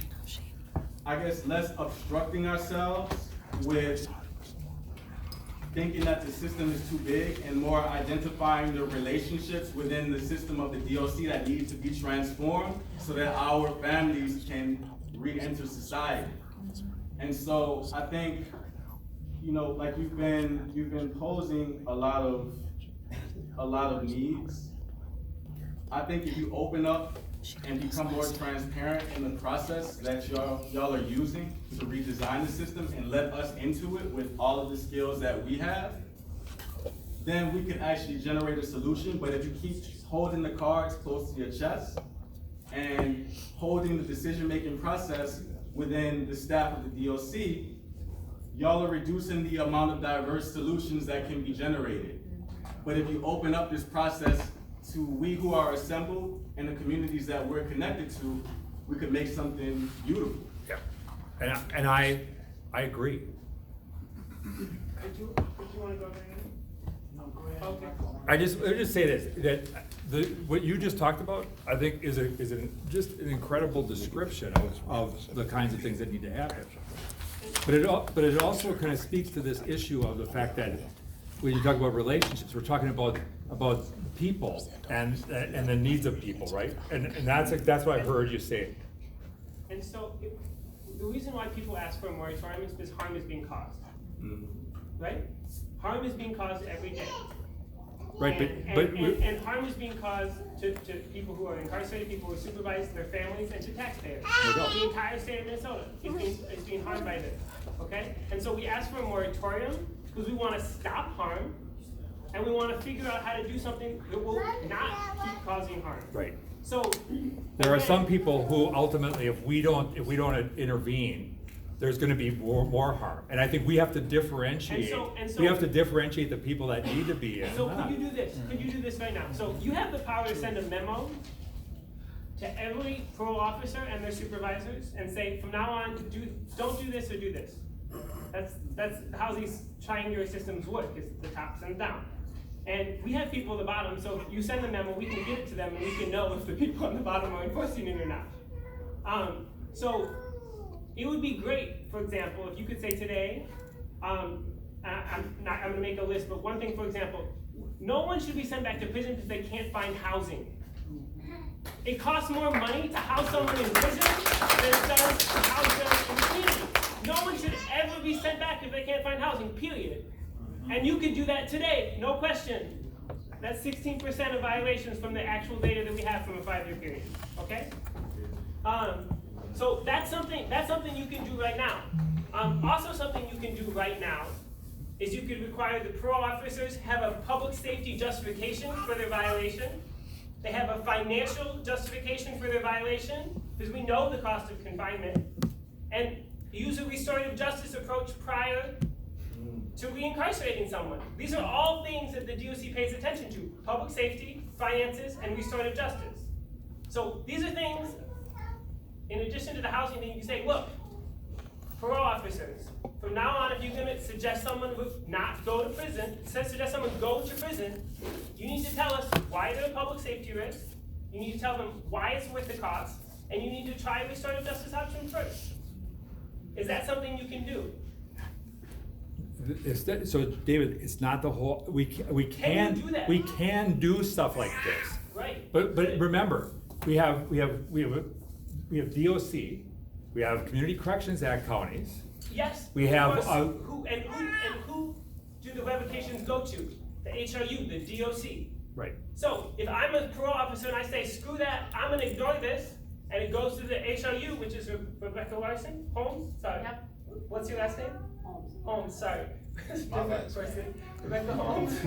obstructing ourselves with thinking that the system is too big, and more identifying the relationships within the system of the DOC that need to be transformed so that our families can re-enter society. And so I think, like you've been posing a lot of needs. I think if you open up and become more transparent in the process that y'all are using to redesign the system and let us into it with all of the skills that we have, then we can actually generate a solution. But if you keep holding the cards close to your chest and holding the decision-making process within the staff of the DOC, y'all are reducing the amount of diverse solutions that can be generated. But if you open up this process to we who are assembled and the communities that we're connected to, we could make something beautiful. Yeah, and I agree. Did you want to go there? No, go ahead. Okay. I just say this, that what you just talked about, I think is just an incredible description of the kinds of things that need to happen. But it also kind of speaks to this issue of the fact that when you talk about relationships, we're talking about people and the needs of people, right? And that's what I heard you say. And so the reason why people ask for a moratorium is because harm is being caused, right? Harm is being caused every day. Right, and harm is being caused to people who are incarcerated, people who are supervised, their families, and to taxpayers. The entire state of Minnesota is being harmed by this, okay? And so we ask for a moratorium because we want to stop harm, and we want to figure out how to do something that will not keep causing harm. Right. So there are some people who ultimately, if we don't intervene, there's going to be more harm, and I think we have to differentiate. And so we have to differentiate the people that need to be in. So could you do this? Could you do this right now? So you have the power to send a memo to every parole officer and their supervisors and say, from now on, don't do this or do this. That's how these triangular systems work. It's the top and down. And we have people at the bottom, so if you send the memo, we can give it to them, and we can know if the people on the bottom are enforcing it or not. So it would be great, for example, if you could say today, I'm going to make a list, but one thing, for example, no one should be sent back to prison because they can't find housing. It costs more money to house someone in prison than it does to house them in the community. No one should ever be sent back if they can't find housing, period. And you could do that today, no question. That's 16% of violations from the actual data that we have from a 5-year period, okay? So that's something you can do right now. Also something you can do right now is you could require the parole officers have a public safety justification for their violation. They have a financial justification for their violation, because we know the cost of confinement. And use a restorative justice approach prior to reincarcerating someone. These are all things that the DOC pays attention to: public safety, finances, and restorative justice. So these are things, in addition to the housing thing, you can say, look, parole officers, from now on, if you're going to suggest someone would not go to prison, suggest someone go to prison, you need to tell us why they're a public safety risk, you need to tell them why it's worth the cost, and you need to try a restorative justice option first. Is that something you can do? So David, it's not the whole. We can do that? We can do stuff like this. Right. But remember, we have DOC, We have Community Corrections Act counties. Yes. We have, who do the revocations go to? The HRU, the DOC. Right. So if I'm a parole officer and I say, screw that, I'm gonna ignore this, and it goes to the HRU, which is Rebecca Larson, Holmes, sorry. Yep. What's your last name? Holmes, sorry. My bad. Person, Rebecca Holmes.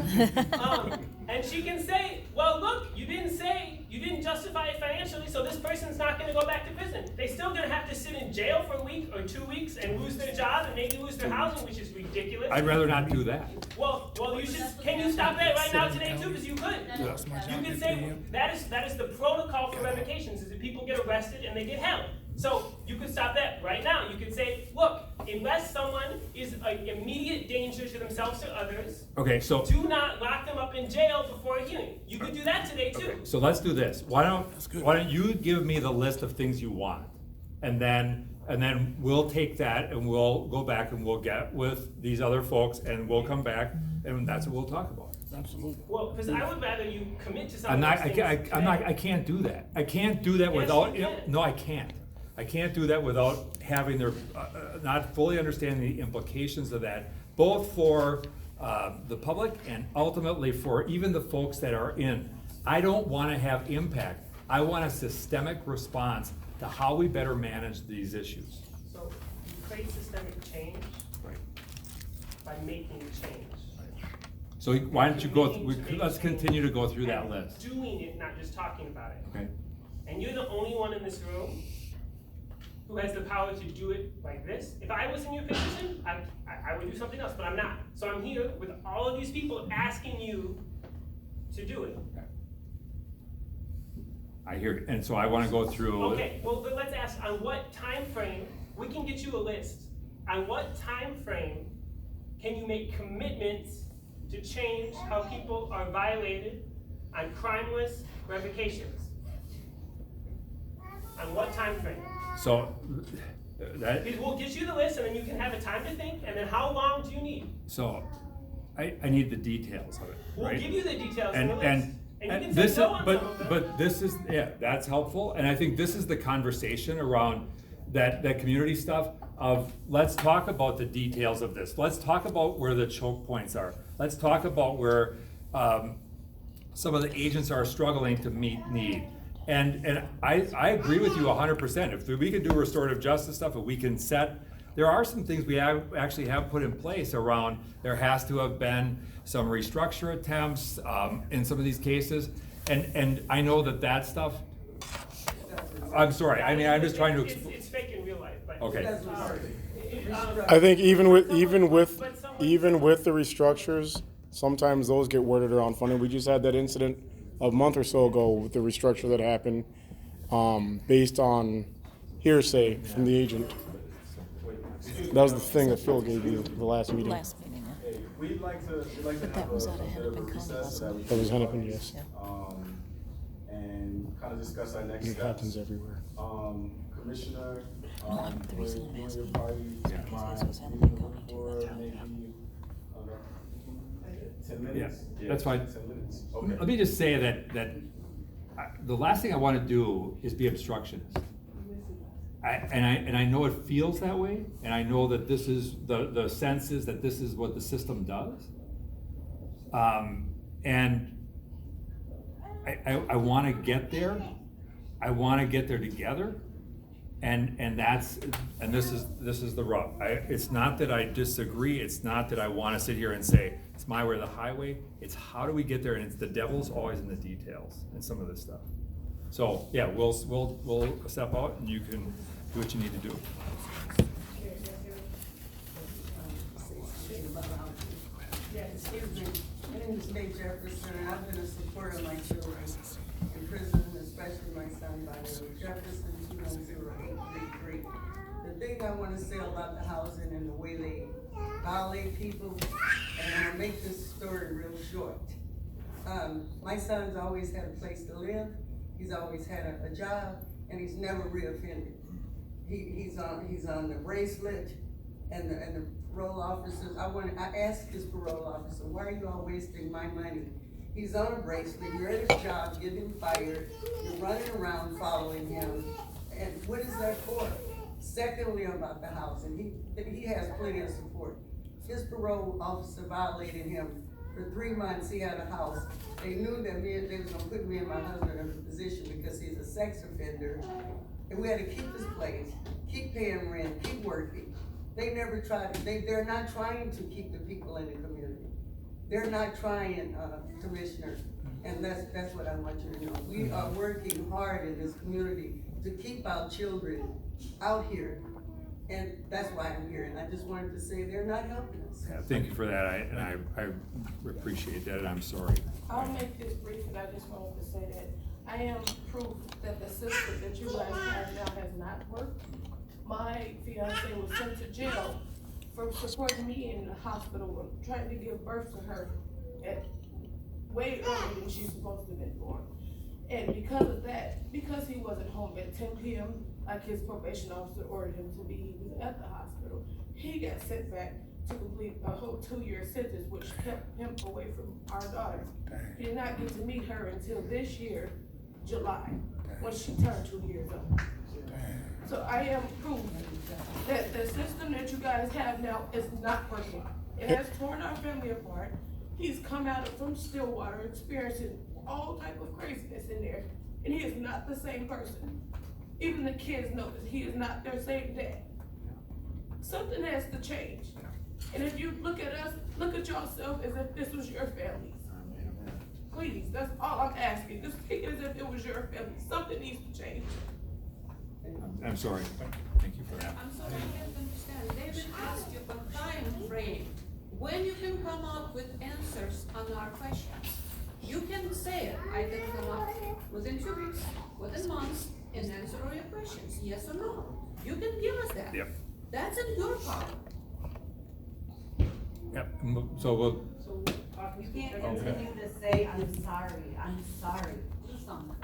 And she can say, well, look, you didn't justify it financially, so this person's not gonna go back to prison. They're still gonna have to sit in jail for a week or 2 weeks and lose their job and maybe lose their housing, which is ridiculous. I'd rather not do that. Well, you should, can you stop that right now today too, because you could. You could say, that is the protocol for revocations, is that people get arrested and they get held. So you could stop that right now. You could say, look, unless someone is an immediate danger to themselves or others, Okay, so. do not lock them up in jail before a hearing. You could do that today too. Okay, so let's do this. Why don't you give me the list of things you want? And then we'll take that and we'll go back and we'll get with these other folks and we'll come back and that's what we'll talk about. Absolutely. Well, because I would rather you commit to I'm something. not, I can't do that. I can't do that Yes, without, you can. no, I can't. I can't do that without having their, not fully understanding the implications of that, both for the public and ultimately for even the folks that are in. I don't want to have impact. I want a systemic response to how we better manage these issues. So you create systemic change Right. by making change. So why don't you let's continue to go through that list. Doing it, not just talking about it. Okay. And you're the only one in this room who has the power to do it like this. If I was in your position, I would do something else, but I'm not. So I'm here with all of these people asking you to do it. I hear it. And so I want to go through. Okay, well, but let's ask, on what time frame, we can get you a list. On what time frame can you make commitments to change how people are violated on crimeless revocations? On what time frame? So that. We'll get you the list and then you can have a time to think, and then how long do you need? So I need the details of it. We'll right? give you the details and, in the list. and And you can this say is, no on some of them. but this is, yeah, that's helpful, and I think this is the conversation around that community stuff of, let's talk about the details of this. Let's talk about where the choke points are. Let's talk about where some of the agents are struggling to meet need. And I agree with you 100%. If we can do restorative justice stuff, if we can set, there are some things we actually have put in place around, there has to have been some restructure attempts in some of these cases. And I know that stuff, I'm sorry, I mean, I'm just trying to. It's fake in real life, but. Okay. I think even with the restructures, sometimes those get worded around funny. We just had that incident a month or so ago with the restructure that happened based on hearsay from the agent. That was the thing that Phil gave you the last meeting. We'd like to But that have was a out of bit of a Hennepin County, recess wasn't it? That was Hennepin, yes. and kind of discuss our next It steps. happens everywhere. Commissioner, the reason I'm you and asking your party, because this was Hennepin County too. for maybe 10 minutes? Yeah, that's fine. 10 minutes, okay. Let me just say that the last thing I want to do is be obstructionist. And I know it feels that way, and I know that this is, the sense is that this is what the system does. And I want to get there. I want to get there together. And this is the rub. It's not that I disagree. It's not that I want to sit here and say it's my way or the highway. It's how do we get there? And it's the devil's always in the details in some of this stuff. So yeah, we'll step out and you can do what you need to do. Excuse me, my name is Kate Jefferson, and I've been a supporter of my children in prison, especially my son, Violators. Jefferson 210833. The thing I want to say about the housing and the way they violate people, and I'm gonna make this story real short. My son's always had a place to live. He's always had a job, and he's never reoffended. He's on the bracelet, and the parole officers. I asked this parole officer, why are you all wasting my money? He's on a bracelet. You're at his job, getting fired. You're running around following him, and what is that for? Secondly, about the house, and he has plenty of support. His parole officer violated him for 3 months. He had a house. They knew that they was gonna put me and my husband in a position because he's a sex offender. And we had to keep his place, keep paying rent, keep working. They never tried, they're not trying to keep the people in the community. They're not trying, Commissioner, and that's what I want you to know. We are working hard in this community to keep our children out here. And that's why I'm here, and I just wanted to say they're not helping us. Yeah, thank you for that, I appreciate that, and I'm sorry. I'll make this brief, and I just wanted to say that I am proof that the system that you guys have now has not worked. My fiance was sent to jail for supporting me in the hospital, trying to give birth to her at way earlier than she's supposed to have been born. And because of that, because he wasn't home at 10 p.m., like his probation officer ordered him to be, he was at the hospital. He got sent back to complete a whole 2-year sentence, which kept him away from our daughter. He did not get to meet her until this year, July, when she turned 2 years old. So I am proof that the system that you guys have now is not working. It has torn our family apart. He's come out from Stillwater experiencing all type of craziness in there, and he is not the same person. Even the kids know that he is not their same dad. Something has to change. And if you look at us, look at yourself as if this was your family. Please, that's all I'm asking. Just take it as if it was your family. Something needs to change. I'm sorry, thank you for that. I'm sorry, I can't understand. They will ask you a time frame when you can come up with answers on our questions. You can say it, I can come up within 2 weeks, within months, and answer all your questions, yes or no. You can give us that. Yep. That's in your power. Yep, so we'll. You can't continue to say, I'm sorry. Do something.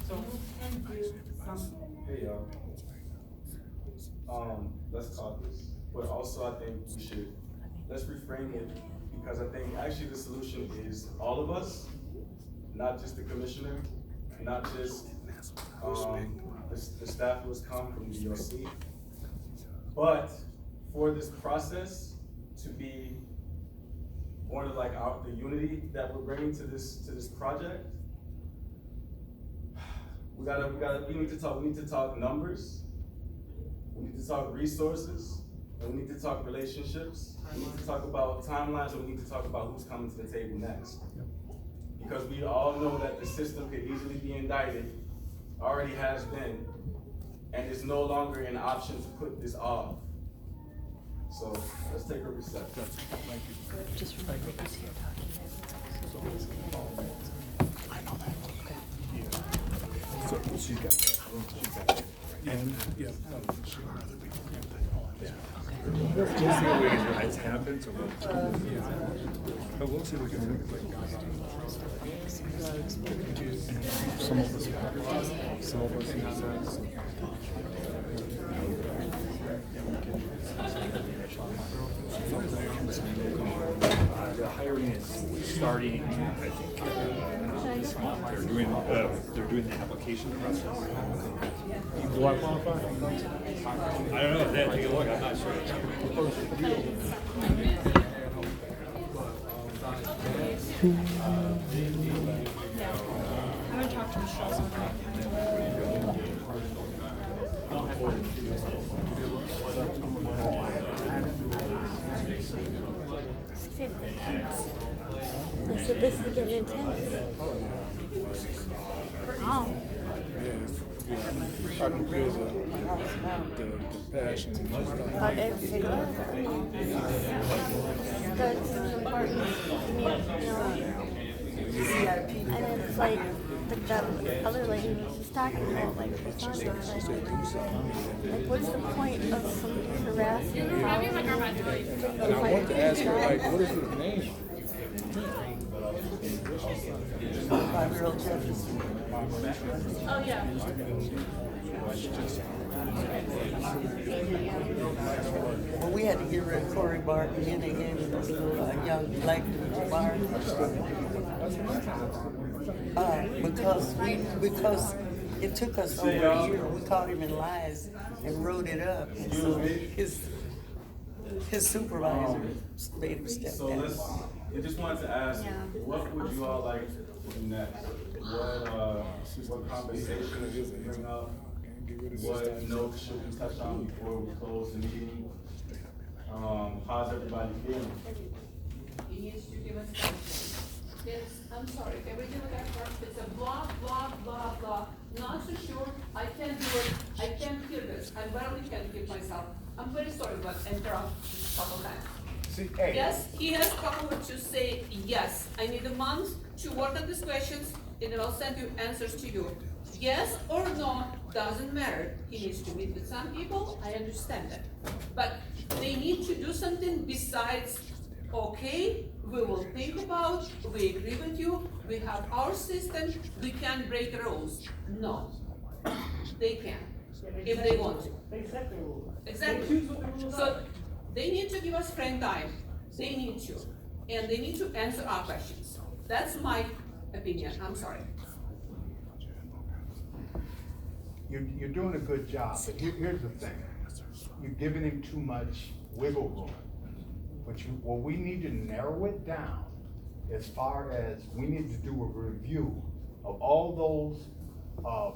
You can do something. Hey, y'all. Let's talk this, but also I think we should, let's reframe it, because I think actually the solution is all of us, not just the commissioner, not just the staff who has come from the DOC, but for this process to be more like the unity that we're bringing to this project. We need to talk numbers, we need to talk resources, and we need to talk relationships. We need to talk about timelines, and we need to talk about who's coming to the table next. Because we all know that the system could easily be indicted, already has been, and it's no longer an option to put this off. So let's take a recess. Thank you. Just remember who's here talking. I know that. Okay. Yeah. So she's got. And yeah. We'll see what it's happened, so we'll see what we can do. Some of us have, some of us have. The hiring is starting, I think, this month. They're doing the application process. Do I qualify? I don't know. Take a look. I'm not sure. I'm gonna talk to Michelle. I said this is getting intense. Oh. I can feel the passion and stuff. But it's and then it's like the other lady was just talking about, like, her son was like, what's the point of some harassing? And I want to ask her, like, what is his name? 5-year-old Jefferson. Oh, yeah. Well, we had to get rid of Corey Barton, and then they gave him this little young black dude, Barton. Because it took us over a year. We caught him in lies. and wrote it up. And so his supervisor made him step So down. I just wanted to ask, Yeah. what would you all like to do next? What conversation bring up? What notes should we touch on before we close the meeting? How's everybody feeling? He needs to give us something. I'm sorry, everything with that part, it's a blah, blah, blah, blah, not so sure, I can't do it, I can't hear this, I barely can hear myself. I'm very sorry, but interrupt a couple times. See, hey. Yes, he has power to say, yes, I need a month to work on these questions, and I'll send you answers to you. Yes or no, doesn't matter. He needs to meet with some people, I understand that. But they need to do something besides, okay, we will think about, we agree with you, we have our system, we can't break rules. No, they can, if they want to. They set the rules. Exactly. They choose what the rules So are. they need to give us frank time. They need to. And they need to answer our questions. That's my opinion. I'm sorry. You're doing a good job, but here's the thing. You're giving him too much wiggle room. But what we need to narrow it down as far as we need to do a review of all those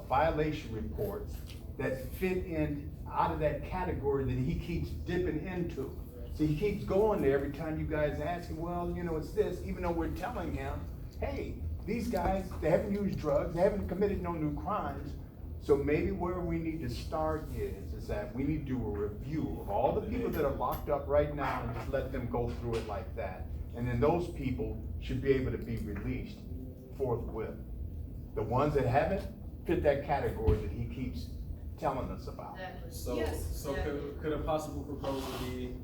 violation reports that fit in out of that category that he keeps dipping into. So he keeps going there every time you guys ask him, well, you know, it's this, even though we're telling him, hey, these guys, they haven't used drugs, they haven't committed no new crimes. So maybe where we need to start is that we need to do a review of all the people that are locked up right now and just let them go through it like that. And then those people should be able to be released forthwith. The ones that haven't fit that category that he keeps telling us about. So, Yes. so could a possible proposal be,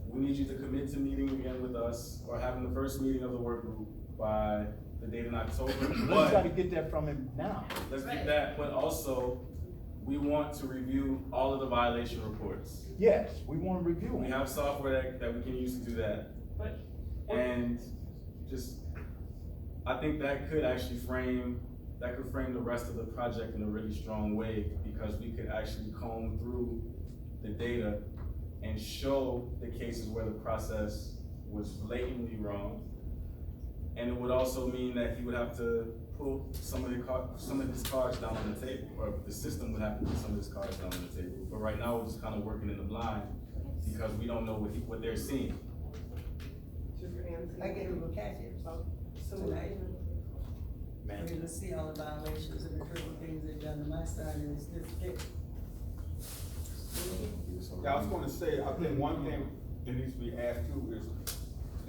we need you to commit to meeting again with us, or having the first meeting of the work group by the date in October? Let's try to get that from him now. Let's get that, but also, we want to review all of the violation reports. Yes, we want to review We them. have software that we can use to do that. But And just, I think that could actually frame the rest of the project in a really strong way, because we could actually comb through the data and show the cases where the process was blatantly wrong. And it would also mean that he would have to pull some of his cards down on the table, or the system would have to put some of his cards down on the table. But right now, we're just kind of working in the blind, because we don't know what they're seeing. I gave him a cashier, so tonight. We're gonna see all the violations and the criminal things they've done to my son and it's this big. Yeah, I was gonna say, I think one thing that needs to be asked too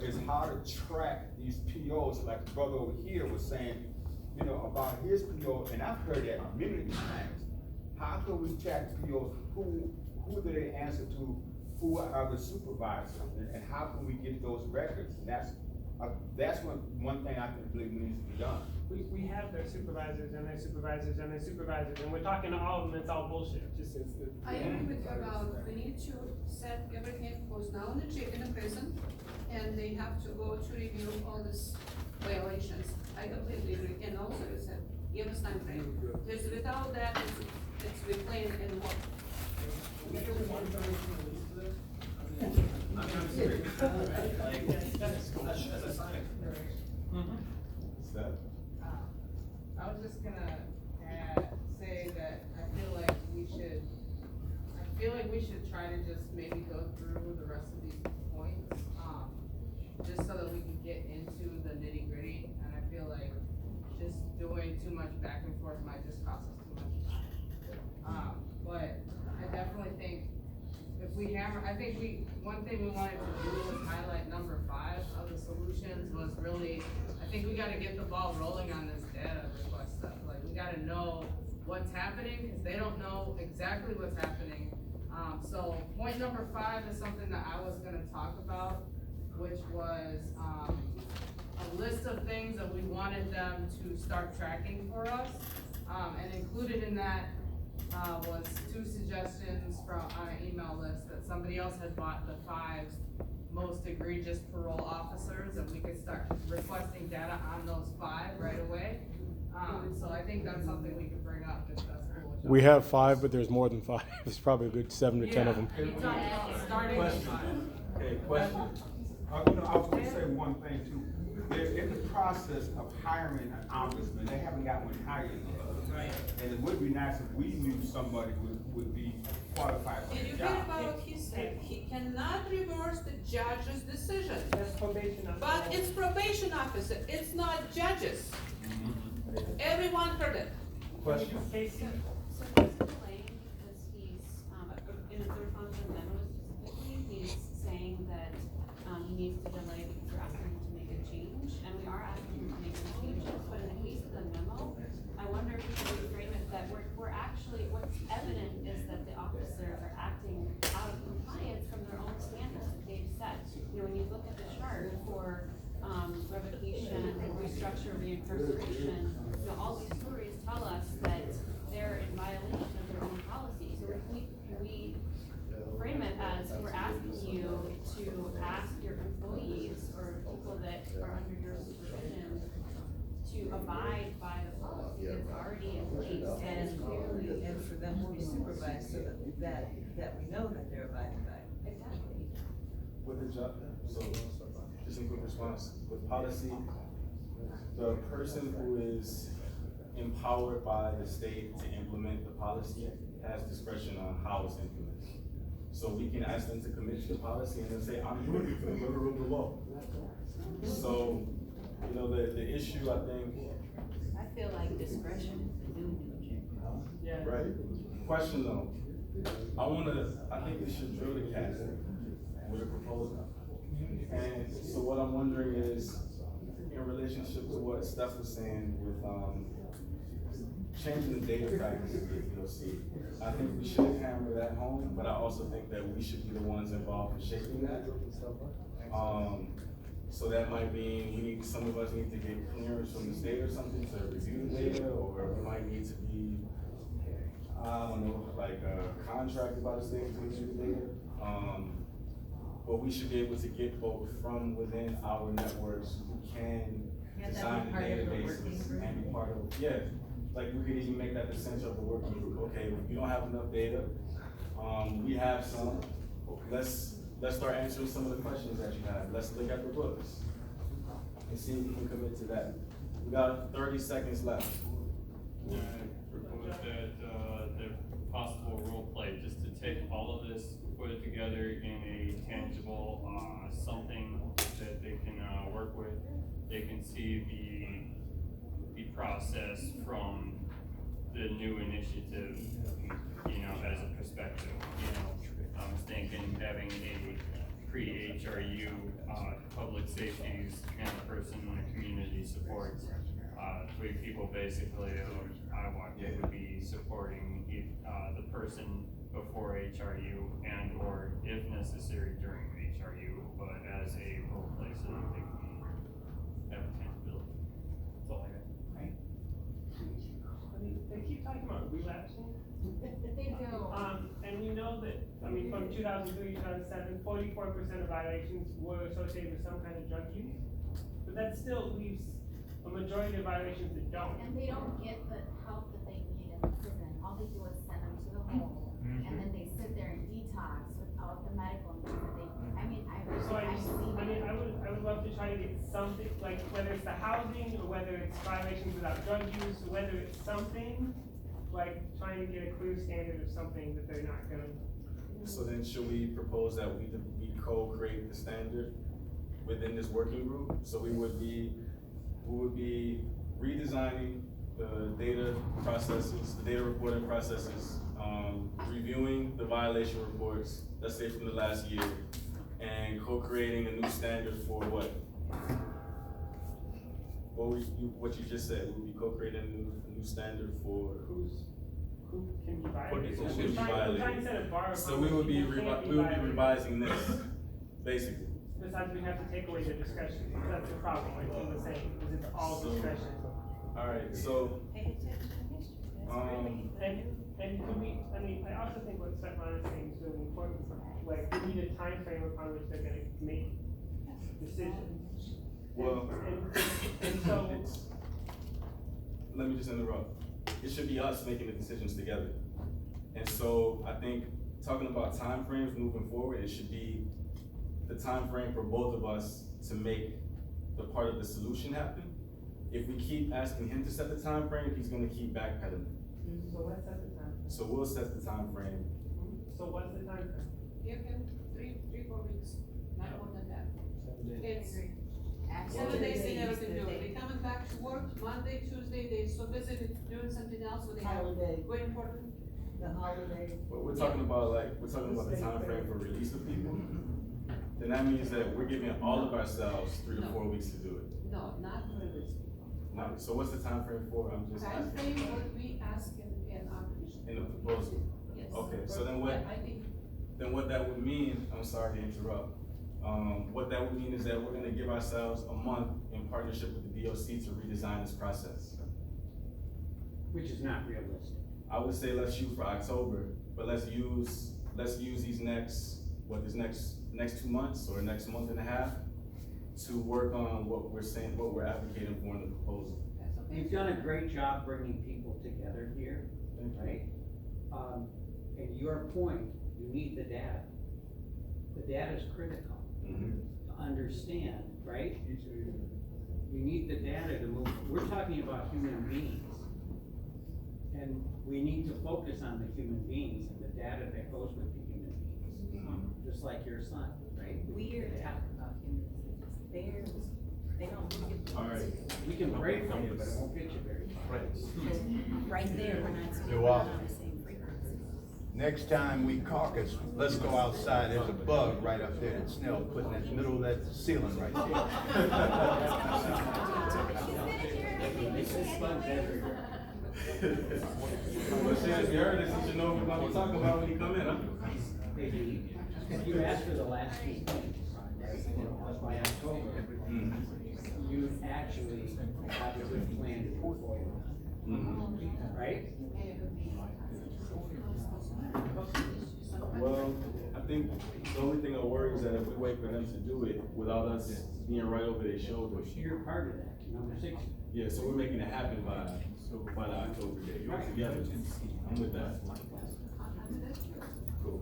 is how to track these POs, like the brother over here was saying, you know, about his PO, and I've heard that many times. How can we track POs? Who do they answer to? Who are the supervisors? And how can we get those records? And that's one thing I can believe needs to be done. we have their supervisors and their supervisors and their supervisors, and we're talking to all of them, it's all bullshit. I agree with you about, we need to set everything who's now in the prison, and they have to go to review all these violations. I completely agree, and also you said, give us time frame. Because without that, it's replaying and what. I was just gonna say that I feel like we should try to just maybe go through the rest of these points, just so that we can get into the nitty gritty. And I feel like just doing too much back and forth might just cost us too much time. But I definitely think if we hammer, one thing we wanted to do was highlight number 5 of the solutions was really, I think we gotta get the ball rolling on this data request stuff. Like, we gotta know what's happening, because they don't know exactly what's happening. So point number 5 is something that I was gonna talk about, which was, a list of things that we wanted them to start tracking for us. And included in that, was 2 suggestions on an email list that somebody else had bought the 5 most egregious parole officers, and we could start requesting data on those 5 right away. So I think that's something we could bring up if that's cool with We have 5, but there's more than 5. It's probably a good 7 to 10 of them. Question. Okay, question. I was gonna say one thing too. They're in the process of hiring an ombudsman. They haven't got one hired yet. Right. And it would be nice if we knew somebody would be qualified for Did the you job. hear about what he said? He cannot reverse the judge's decision. That's probation officer. But it's probation officer, it's not judges. Everyone heard it. Question. Casey? So he's delaying because he's, in the third function memo specifically, he's saying that, he needs to delay because we're asking him to make a change, and we are asking him to make some changes, but in the case of the memo, I wonder if we could reframe it that we're actually, what's evident is that the officers are acting out of compliance from their own standards that they've set. You know, when you look at the chart for, revocation, restructure, reincarceration, you know, all these stories tell us that they're in violation of their own policy. So if we frame it as we're asking you to ask your employees or people that are under your supervision to abide by the policy that's already in place. And clearly, and for them to be supervised so that we know that they're abiding by it. Exactly. With the job, so just a quick response. With policy, the person who is empowered by the state to implement the policy has discretion on how it's implemented. So we can ask them to commit to the policy and then say, I'm doing it for the letter of the law. So, you know, the issue, I think. I feel like discretion is the new. Yeah. Right. Question though, I think we should drill the cat with a proposal. And so what I'm wondering is, in relationship to what Steph was saying with, changing the data practices of the DOC, I think we should hammer that home, but I also think that we should be the ones involved in shaping that. So that might mean some of us need to get clearance from the state or something to review the data, or we might need to be, I don't know, like contracted by the state to review the data. But we should be able to get folks from within our networks who can design the databases and be part of, yeah. Like we could even make that the center of the working group. Okay, if you don't have enough data, we have some. Let's start answering some of the questions that you have. Let's look at the books and see if we can commit to that. We got 30 seconds left. I propose that the possible role play, just to take all of this, put it together in a tangible something that they can work with. They can see the process from the new initiative, you know, as a perspective. You know, I was thinking having a pre-HRU public safeties kind of person in community support. 3 people basically, I want it would be supporting the person before HRU and or if necessary during HRU, but as a role play so that they can have accountability. That's all I got. Right. I mean, they keep talking about relapsing. They do. And we know that, I mean, from 2003, 2007, 44% of violations were associated with some kind of drug use. But that still leaves a majority of violations that don't. And they don't get the help that they need in prison. All they do is send them to the home, and then they sit there and detox without the medical needs that they. I mean, I would love to try to get something, like whether it's the housing or whether it's violations without drug use, or whether it's something, like trying to get a clear standard of something that they're not gonna. So then should we propose that we co-create the standard within this working group? So we would be redesigning the data processes, the data reporting processes, reviewing the violation reports, let's say from the last year, and co-creating a new standard for what? What you just said, we'll be co-creating a new standard for who can be violated. Who should be violated. So we would be revising this, basically. Besides, we have to take away the discretion. That's the problem. Like he was saying, because it's all discretion. All right, so. And could we? I mean, I also think what Stefan is saying is really important. Like we need a time frame upon which they're going to make decisions. Well, and so. Let me just interrupt. it should be us making the decisions together. And so I think talking about timeframes moving forward, it should be the timeframe for both of us to make the part of the solution happen. If we keep asking him to set the timeframe, he's gonna keep backpedaling. So what sets the time? So we'll set the timeframe. So what's the time frame? Give him 3-4 weeks, not more than that. It's 7 Actually, days they never they can do it. They coming back to work Monday, Tuesday, they so busy with doing something else, so they have Holiday. very important. The holiday. But we're talking about the timeframe for release of people. Then that means that we're giving all of ourselves 3 to 4 weeks to do it. No, not for this people. No, so what's the timeframe for? I'm just Time asking. frame, what we ask in our commission. In the proposal? Yes. Okay, so then what, I think, then what that would mean, I'm sorry to interrupt. What that would mean is that we're gonna give ourselves a month in partnership with the DOC to redesign this process. Which is not realistic. I would say let's shoot for October, but let's use these next 2 months or next month and a half to work on what we're saying, what we're advocating for in the proposal. You've done a great job bringing people together here, right? And your point, you need the data. The data is critical to understand, right? You need the data to move. We're talking about human beings. And we need to focus on the human beings and the data that goes with the human beings. Just like your son, right? We're talking about humans. They don't look at. All right. We can pray for you, but it won't get you very far. Right there, we're not speaking You're on welcome. the same frequency. Next time we caucus, let's go outside. There's a bug right up there that Snell put in the middle of that ceiling right there. Well, shit, if you heard this, you should know what we're gonna be talking about when you come in, huh? Maybe, you asked for the last 2 things, by October. You actually have a good plan to move forward. Right? Well, I think the only thing I worry is that if we wait for them to do it without us being right over their shoulders. You're part of that, number 6. Yeah, so we're making it happen by the October date. You're together. I'm with that. Cool.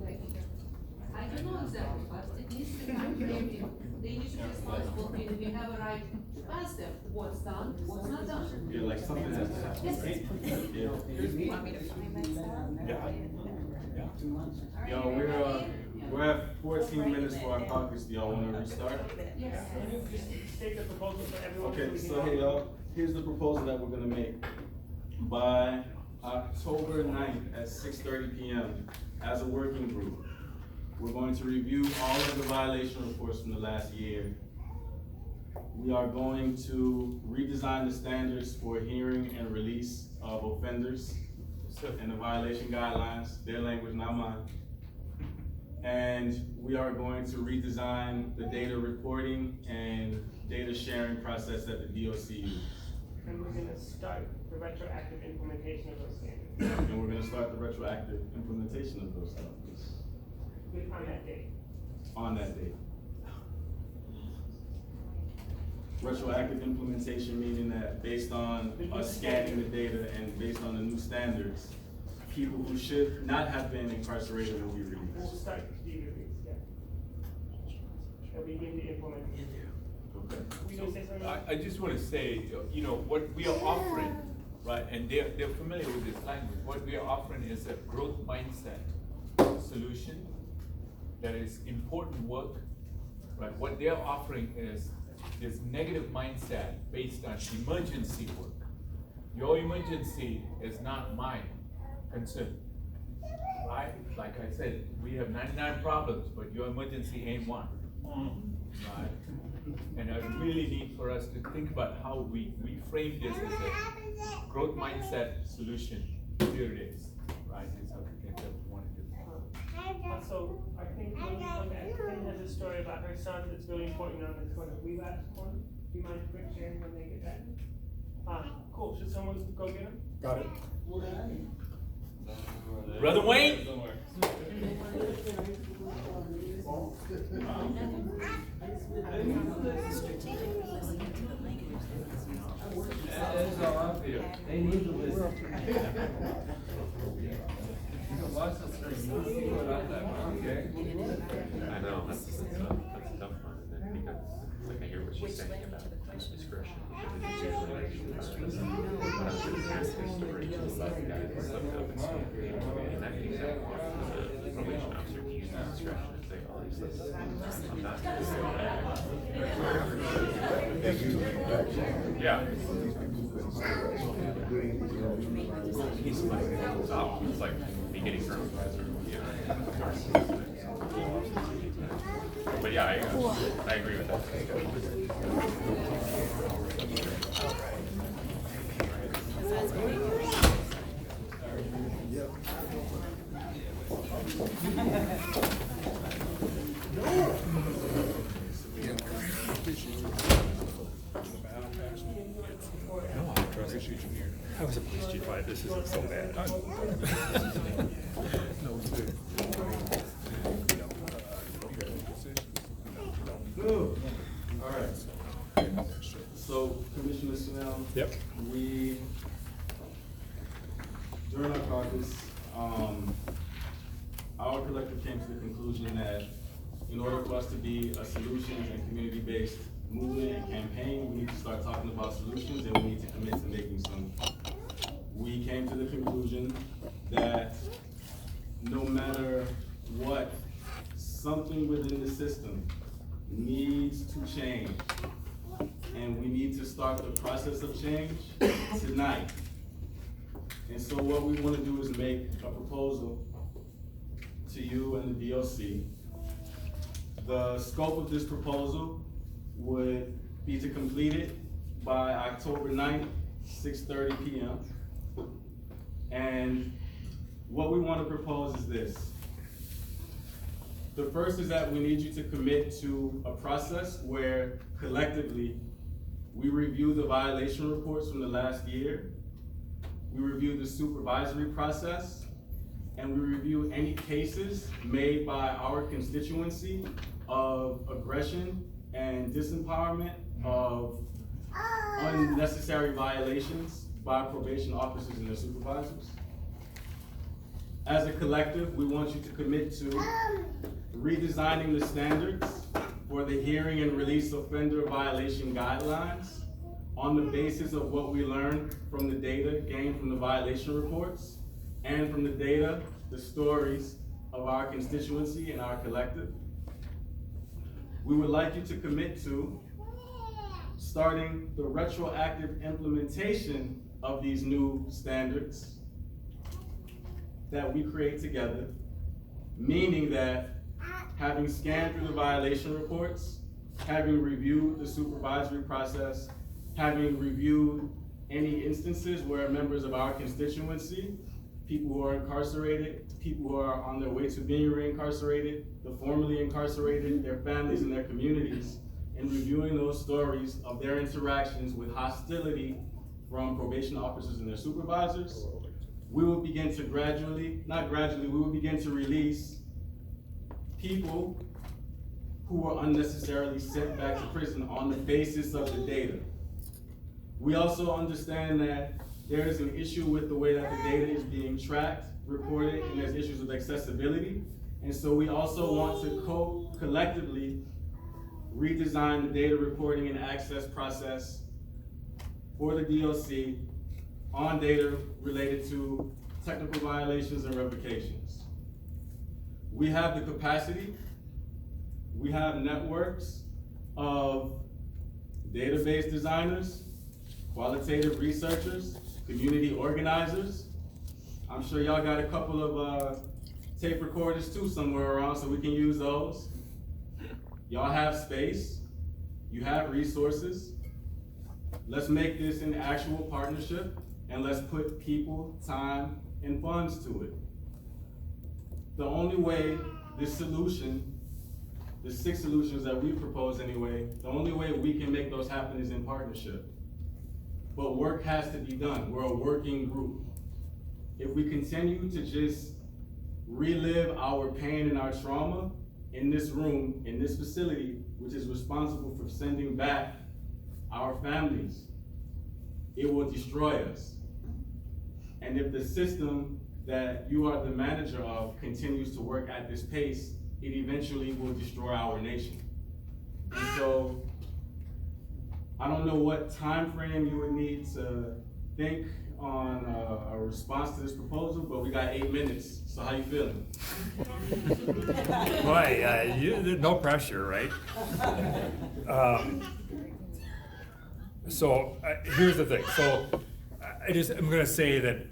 I don't know exactly, but it needs to be maybe the initial responsibility, we have a right to ask them what's done, what's not done. Yeah, like something has to happen. Yes. Yeah. Want me to find myself? Yo, we're at 14 minutes for our caucus. Do y'all wanna restart? Yes. Just state the proposal for everyone. Okay, we so can- hey y'all, here's the proposal that we're gonna make. By October 9th at 6:30 PM, as a working group, we're going to review all of the violation reports from the last year. We are going to redesign the standards for hearing and release of offenders and the violation guidelines, their language, not mine. And we are going to redesign the data reporting and data sharing process that the DOC uses. And we're gonna start the retroactive implementation of those standards And we're gonna start the retroactive implementation of those standards on that date. on that date. Retroactive implementation meaning that based on us scanning the data and based on the new standards, people who should not have been incarcerated will be We'll released. start the release, yeah. And begin to implement. Okay. We gonna say something? I just want to say, you know, what we are offering, right, and they're familiar with this language, what we are offering is a growth mindset solution that is important work, right? What they're offering is this negative mindset based on emergency work. Your emergency is not my concern, right? Like I said, we have 99 problems, but your emergency ain't one, right? And I really need for us to think about how we frame this as a growth mindset solution. Here it is, right? It's something that we want to do. Also, I think when we come back, Kim has a story about her son that's really important on this one. We last one. Do you mind quick sharing when they get back? Cool. Should someone go get him? Got it. Brother Wayne? Strategically listening to the language. That's all up here. They need to listen. I know, that's a tough one, and then because, like, I hear what she's saying about discretion. It's usually like, past history to about the guy that slipped up and stuff. In that case, I want the probation officer to use his discretion and say, oh, he's listening, I'm not gonna say that. Yeah. He's like, it's like me getting drunk. But yeah, I agree with that. No, I trust you. I was a police chief. This isn't so bad. No, it's good. All right. So, Commissioner Snell. Yep. We, during our caucus, our collective came to the conclusion that in order for us to be a solutions and community-based movement and campaign, we need to start talking about solutions and we need to commit to making some. We came to the conclusion that no matter what, something within the system needs to change. And we need to start the process of change tonight. And so what we want to do is make a proposal to you and the DOC. The scope of this proposal would be to complete it by October 9th, 6:30 p.m. And what we want to propose is this. The first is that we need you to commit to a process where collectively we review the violation reports from the last year, we review the supervisory process, and we review any cases made by our constituency of aggression and disempowerment of unnecessary violations by probation officers and their supervisors. As a collective, we want you to commit to redesigning the standards for the hearing and release offender violation guidelines on the basis of what we learned from the data gained from the violation reports and from the data, the stories of our constituency and our collective. We would like you to commit to starting the retroactive implementation of these new standards that we create together, meaning that having scanned through the violation reports, having reviewed the supervisory process, having reviewed any instances where members of our constituency, people who are incarcerated, people who are on their way to being reincarcerated, the formerly incarcerated, their families and their communities, and reviewing those stories of their interactions with hostility from probation officers and their supervisors, we will begin to we will begin to release people who were unnecessarily sent back to prison on the basis of the data. We also understand that there is an issue with the way that the data is being tracked, reported, and there's issues with accessibility. And so we also want to collectively redesign the data reporting and access process for the DOC on data related to technical violations and revocations. We have the capacity, we have networks of database designers, qualitative researchers, community organizers. I'm sure y'all got a couple of tape recorders too somewhere around, so we can use those. Y'all have space, you have resources. Let's make this an actual partnership and let's put people, time, and funds to it. The only way this solution, the 6 solutions that we propose anyway, the only way we can make those happen is in partnership. But work has to be done. We're a working group. If we continue to just relive our pain and our trauma in this room, in this facility, which is responsible for sending back our families, it will destroy us. And if the system that you are the manager of continues to work at this pace, it eventually will destroy our nation. And so, I don't know what time frame you would need to think on a response to this proposal, but we got 8 minutes, so how you feeling? Boy, no pressure, right? Here's the thing. So I'm gonna say that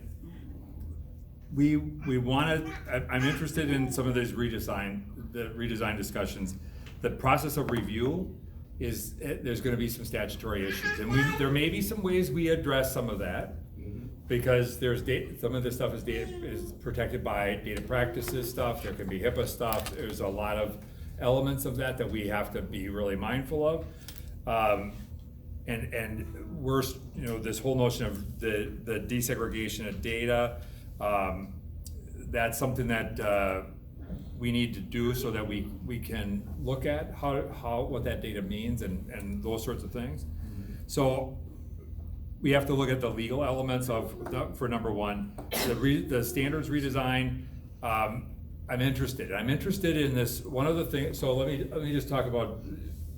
we want to, I'm interested in some of these redesign discussions. The process of review is, there's gonna be some statutory issues. And there may be some ways we address some of that, because some of this stuff is protected by data practices stuff, there can be HIPAA stuff, there's a lot of elements of that we have to be really mindful of. And we're, this whole notion of the desegregation of data, that's something that we need to do so that we can look at what that data means and those sorts of things. So we have to look at the legal elements for number one, the standards redesign. I'm interested in this. One of the things, so let me just talk about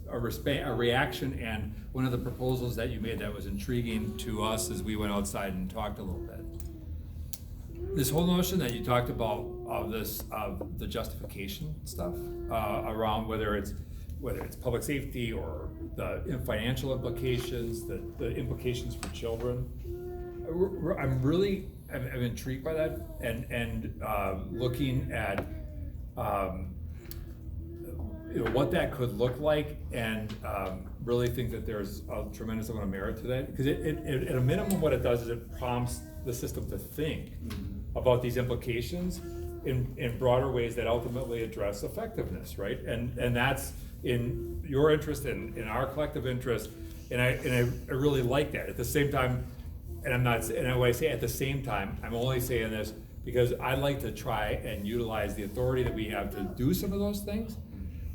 a reaction and one of the proposals that you made that was intriguing to us as we went outside and talked a little bit. This whole notion that you talked about of the justification stuff around whether it's public safety or the financial implications, the implications for children. I'm intrigued by that and looking at what that could look like, and really think that there's a tremendous amount of merit to that, because at a minimum what it does is it prompts the system to think about these implications in broader ways that ultimately address effectiveness, right? And that's in your interest and in our collective interest, and I really like that. At the same time, and when I say at the same time, I'm only saying this because I'd like to try and utilize the authority that we have to do some of those things.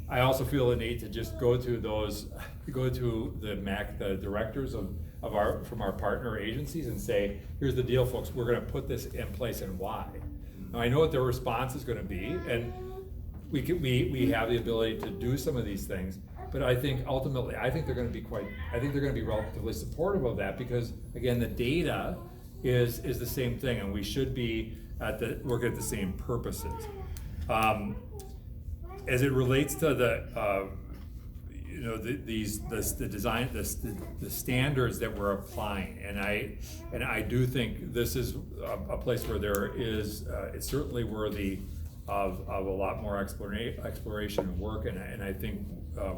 I also feel the need to just go to the MAC, the directors from our partner agencies, and say, here's the deal, folks, we're gonna put this in place and why. Now, I know what their response is gonna be, and we have the ability to do some of these things, but I think ultimately, they're gonna be relatively supportive of that, because again, the data is the same thing, and we should be working at the same purposes. As it relates to the standards that we're applying, and I do think this is a place where there is it's certainly worthy of a lot more exploration and work, and I think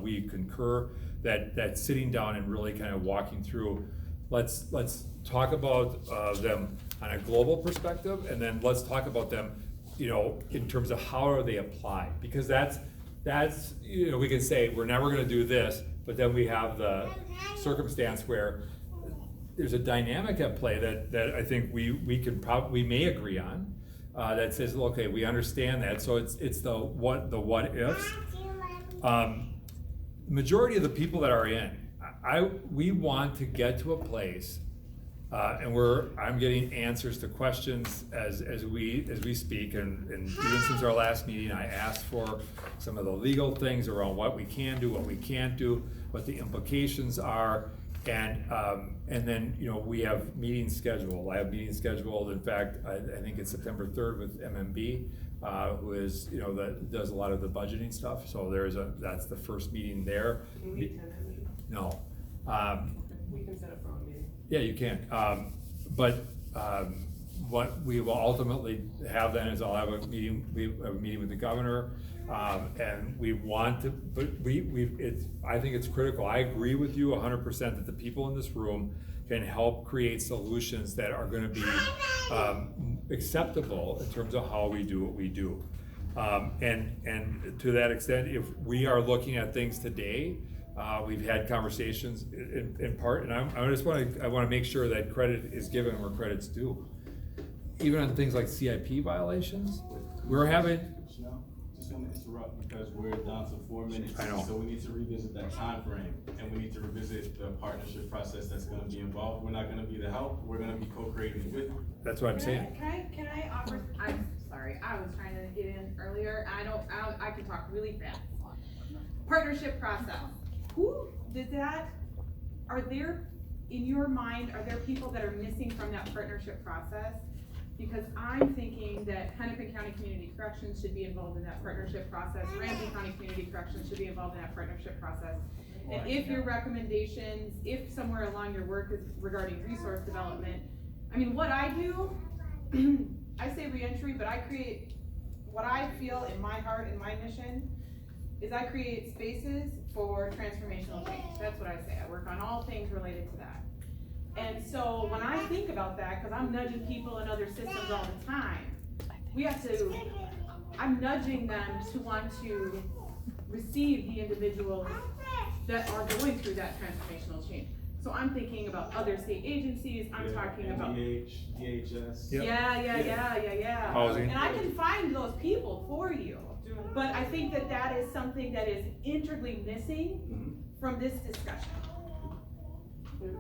we concur that sitting down and really kind of walking through, let's talk about them on a global perspective, and then let's talk about them in terms of how are they applied, because that's we can say we're never going to do this, but then we have the circumstance where there's a dynamic at play that I think we may agree on, that says, okay, we understand that, so it's the what ifs. Majority of the people that are in, we want to get to a place. I'm getting answers to questions as we speak, and even since our last meeting, I asked for some of the legal things around what we can do, what we can't do, what the implications are, and then we have meetings scheduled. I have meetings scheduled. In fact, I think it's September 3rd with MMB, who is that does a lot of the budgeting stuff. So that's the first meeting there. No. We can set up our own meeting. Yeah, you can. But what we will ultimately have then is I'll have a meeting. We have a meeting with the governor, and we want to. But I think it's critical. I agree with you 100% that the people in this room can help create solutions that are going to be acceptable in terms of how we do what we do. And to that extent, if we are looking at things today. We've had conversations in part, and I want to make sure that credit is given where credit's due. Even on things like CIP violations, we're having. just want to interrupt because we're down to 4 minutes. I know. So we need to revisit that time frame, and we need to revisit the partnership process that's gonna be involved. We're not gonna be the help, we're gonna be co-creating with you. That's what I'm saying. Can I offer, I'm sorry, I was trying to get in earlier, I can talk really fast. Partnership process, who did that, in your mind, are there people that are missing from that partnership process? Because I'm thinking that Hennepin County Community Corrections should be involved in that partnership process, Ramsey County Community Corrections should be involved in that partnership process. And if your recommendations, if somewhere along your work is regarding resource development, I mean, what I do, I say reentry, but I create, what I feel in my heart and my mission is I create spaces for transformational change. That's what I say. I work on all things related to that. And so when I think about that, because I'm nudging people in other systems all the time, I'm nudging them to want to receive the individuals that are going through that transformational change. So I'm thinking about other state agencies, I'm talking about DHS. Yeah. Housing. And I can find those people for you, but I think that is something that is integrally missing from this discussion. And,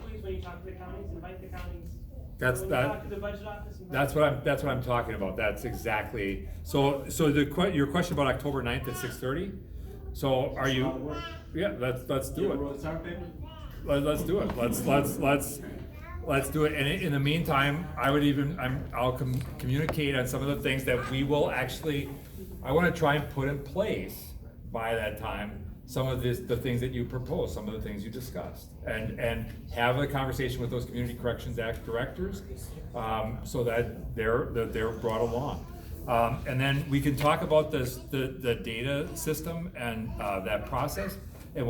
please, when you talk to the counties, invite the counties. That's When you talk to the budget office, invite That's what I'm talking about. That's exactly, so your question about October 9th at 6:30? So are you, yeah, let's do it. Let's do it. Let's do it. And in the meantime, I'll communicate on some of the things that we will actually, I wanna try and put in place by that time, some of the things that you proposed, some of the things you discussed, and have a conversation with those Community Corrections Act directors, so that they're brought along. And then we can talk about the data system and that process and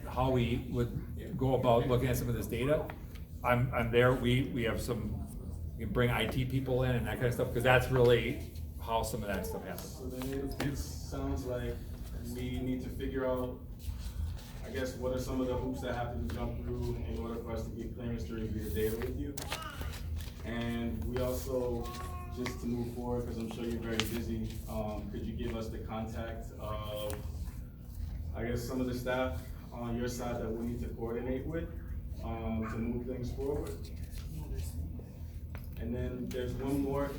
how we would go about looking at some of this data. I'm there. We have we can bring IT people in and that kind of stuff, because that's really how some of that stuff happens. So then it sounds like we need to figure out, I guess, what are some of the hoops that have to be jumped through in order for us to get clearance to review the data with you. And we also, just to move forward, because I'm sure you're very busy, could you give us the contact of, I guess, some of the staff on your side that we need to coordinate with to move things forward? And then there's one more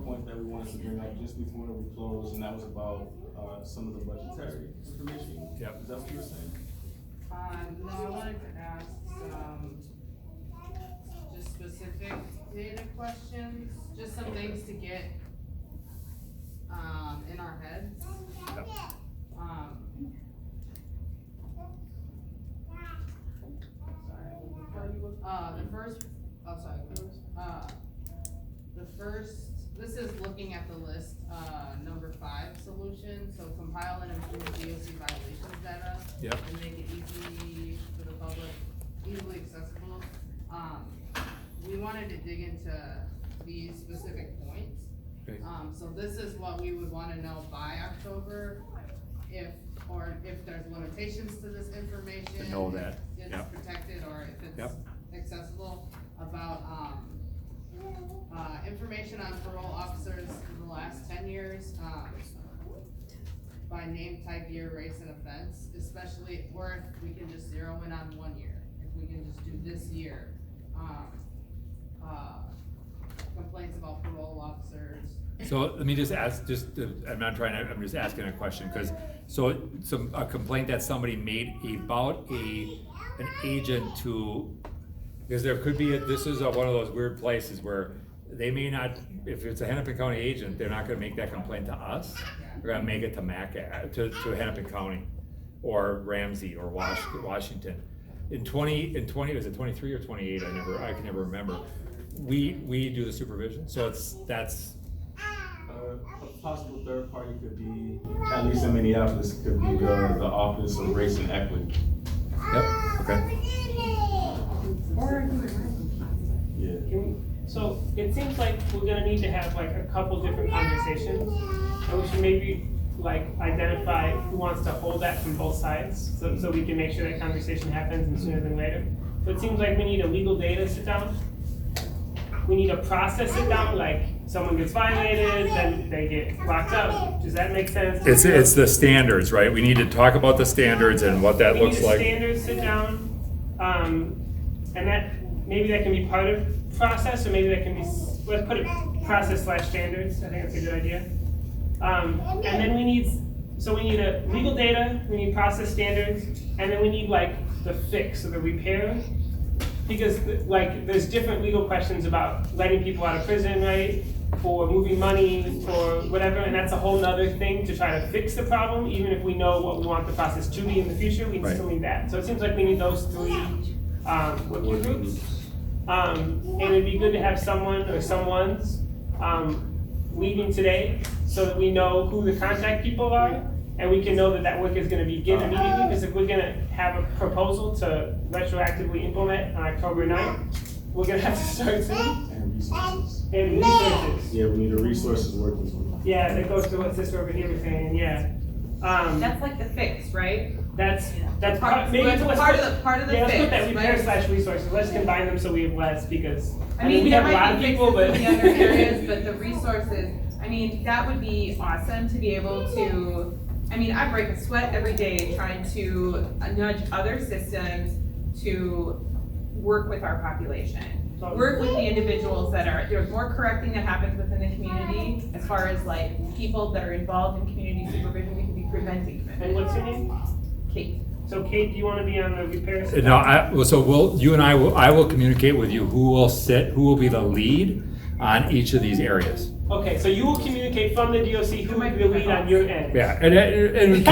point that we wanted to bring up just before we close, and that was about some of the budgetary information. Yep. Is that what you were saying? No, I wanted to ask, just specific data questions, just some things to get, in our heads. Yep. This is looking at the list, number 5 solution, so compile and improve DOC violations data. Yep. And make it easy for the public, easily accessible. We wanted to dig into these specific points. Okay. So this is what we would wanna know by October, if there's limitations to this information. To know that. If it's Yep. protected or if it's Yep. accessible, about, information on parole officers in the last 10 years, by name, type, year, race, and offense, especially, or if we can just zero in on 1 year, if we can just do this year, complaints about parole officers. So let me just ask, I'm just asking a question, because, a complaint that somebody made about an agent because there could be, this is one of those weird places where they may not, if it's a Hennepin County agent, they're not gonna make that complaint to us. They're gonna make it to to Hennepin County, or Ramsey, or Washington. In 20, was it 23 or 28? I can never remember. We do the supervision, so that's. A possible third party could be, at least in Minneapolis, could be the Office of Race and Equity. Yep, okay. Yeah. So it seems like we're gonna need to have like a couple different conversations, and we should maybe like identify who wants to hold that from both sides, so we can make sure that conversation happens and sooner than later. So it seems like we need a legal data sit down. We need a process sit down, like someone gets violated, then they get locked up. Does that make sense? It's the standards, right? We need to talk about the standards and what that looks like. We need the standards sit down, and that, maybe that can be part of process, or maybe that can be, let's put it process/standards, I think that's a good idea. And then we need a legal data, we need process standards, and then we need like the fix or the repair. Because like there's different legal questions about letting people out of prison, right? For moving money or whatever, and that's a whole nother thing to try to fix the problem. Even if we know what we want the process to be in the future, we still need that. So it seems like we need those three working groups. And it'd be good to have someone or someone's leaving today so that we know who the contact people are, and we can know that that work is going to begin immediately, because if we're going to have a proposal to retroactively implement on October 9th, we're going to have to start soon. And resources. Yeah, we need a resources working group. Yeah, that goes to what Sister over here was saying, yeah. That's like the fix, right? That's part, maybe part of the yeah, let's fix. put that repair Right? / resources. Let's combine them so we have less, because I mean, we there have a lot might of be people, but fixes in the other areas, but the resources, I mean, that would be awesome to be able to, I mean, I break a sweat every day trying to nudge other systems to work with our population. Work with the individuals that are, there's more correcting that happens within the community as far as like people that are involved in community supervision, we could be preventing. And what's your name? Kate. So Kate, do you want to be on the repair side? No, I will communicate with you who will be the lead on each of these areas. Okay, so you will communicate from the DOC who might be the lead on your end. Yeah, and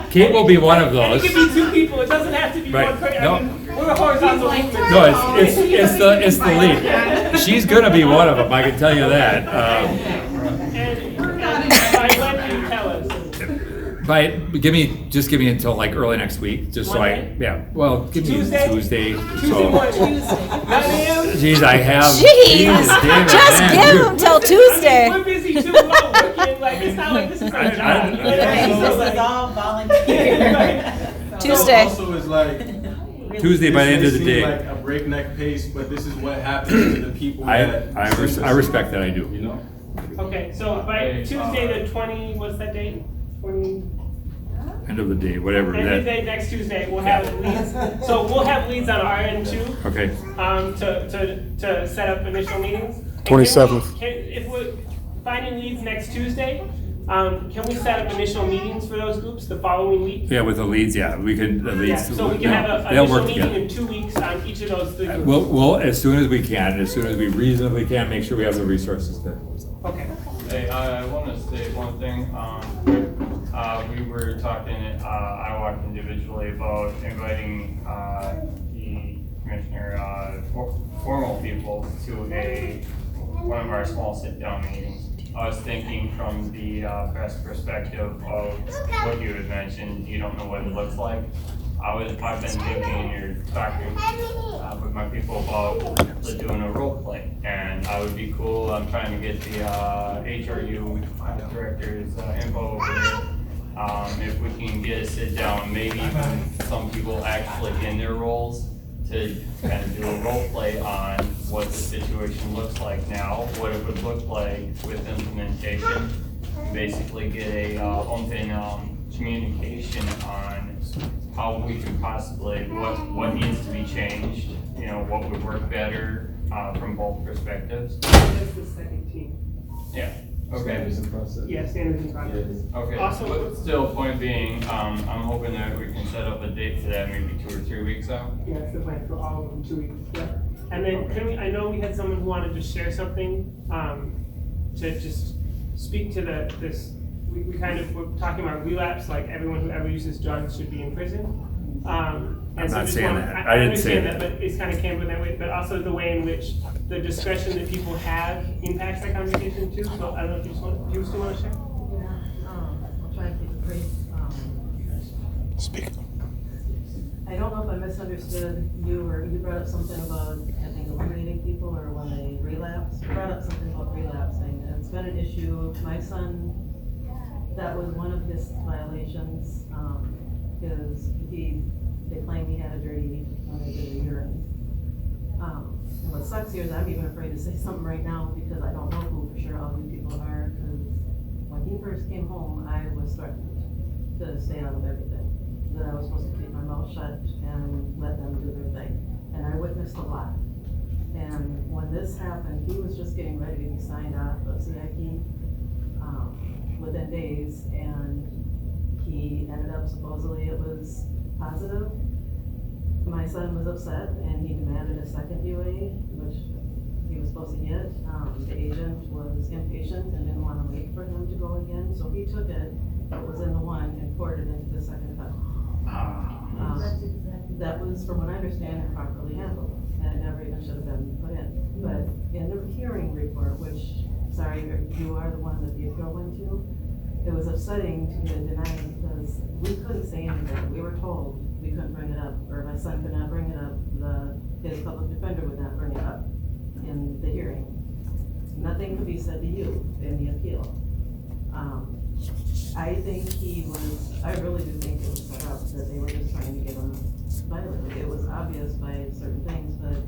Kate will be one of those. And it can be two people, it doesn't have to be Right. one person. No. I mean, we're a horizontal movement. No, it's the lead. She's gonna be one of them, I can tell you that. And by when do you tell us? Just give me until like early next week, just so Monday? give me Tuesday? Tuesday. Tuesday So, morning. 9 a.m.? geez, I have. Jeez, damn it, just man. give them till Tuesday. We're busy too, we're all working, like, it's not like this is our job. This is all volunteer. Tuesday. Also is like, Tuesday by the end of the this may day. seem like a breakneck pace, but this is what happens to the people that. I respect that, I do. You know? Okay, so by Tuesday the 20, what's that date? 20? End of the day, whatever End of the that. day, next Tuesday, we'll have leads. So we'll have leads on our end too. Okay. To set up initial meetings. And 27th. If we're finding leads next Tuesday, can we set up initial meetings for those groups the following week? Yeah, with the leads, yeah, we can at Yeah, least. so we can have an they'll initial work meeting together. in 2 weeks on each of those three groups. We'll as soon as we can, as soon as we reasonably can, make sure we have the resources there. Okay. Hey, I want to say one thing. We were talking at IWAC individually about inviting the commissioner, formal people to one of our small sit-down meetings. I was thinking from the press perspective of what you had mentioned. You don't know what it looks like. I've been thinking you're talking with my people about doing a role play, and I would be cool. I'm trying to get the HRU director's info over there. If we can get a sit down, maybe even some people actually in their roles to kind of do a role play on what the situation looks like now, what it would look like with implementation. Basically get a open communication on how we can possibly, what needs to be changed, what would work better from both perspectives. That's the second team. Yeah. Okay. Yeah, standards and process. Okay. Also, But still, point being, I'm hoping that we can set up a date for that, maybe 2 or 3 weeks out. Yeah, that's the plan for all of them, 2 weeks. Yeah. And then I know we had someone who wanted to share something, to just speak to we kind of were talking about relapse, like everyone who ever uses drugs should be in prison. I'm not saying that. I didn't say understand that, but it's kind of came with that way, but also the way in which the discretion that people have impacts that conversation too. So I don't know if you still want to share? Yeah, I'll try and keep it brief. Speak. I don't know if I misunderstood you, or you brought up something about, I think, eliminating people, or when they relapse. You brought up something about relapsing, and it's been an issue. My son, that was one of his violations, because they claimed he had a dirty, urine. And what sucks here is I'm even afraid to say something right now because I don't know who for sure all you people are, because when he first came home, I was threatened to stay out of everything. That I was supposed to keep my mouth shut and let them do their thing. And I witnessed a lot. And when this happened, he was just getting ready to be signed off of CIP within days, and he ended up, supposedly it was positive. My son was upset and he demanded a second UA, which he was supposed to get. The agent was impatient and didn't want to wait for him to go again, so he took it, what was in the one, and poured it into the second cup. That was, from what I understand, improperly handled, and it never even should have been put in. But in the hearing report, which, sorry, you are the one that the appeal went to, it was upsetting to get denied because we couldn't say anything. We were told we couldn't bring it up, or my son could not bring it up. His public defender would not bring it up in the hearing. Nothing could be said to you in the appeal. I think I really do think it was set up, that they were just trying to get him violated. It was obvious by certain things, but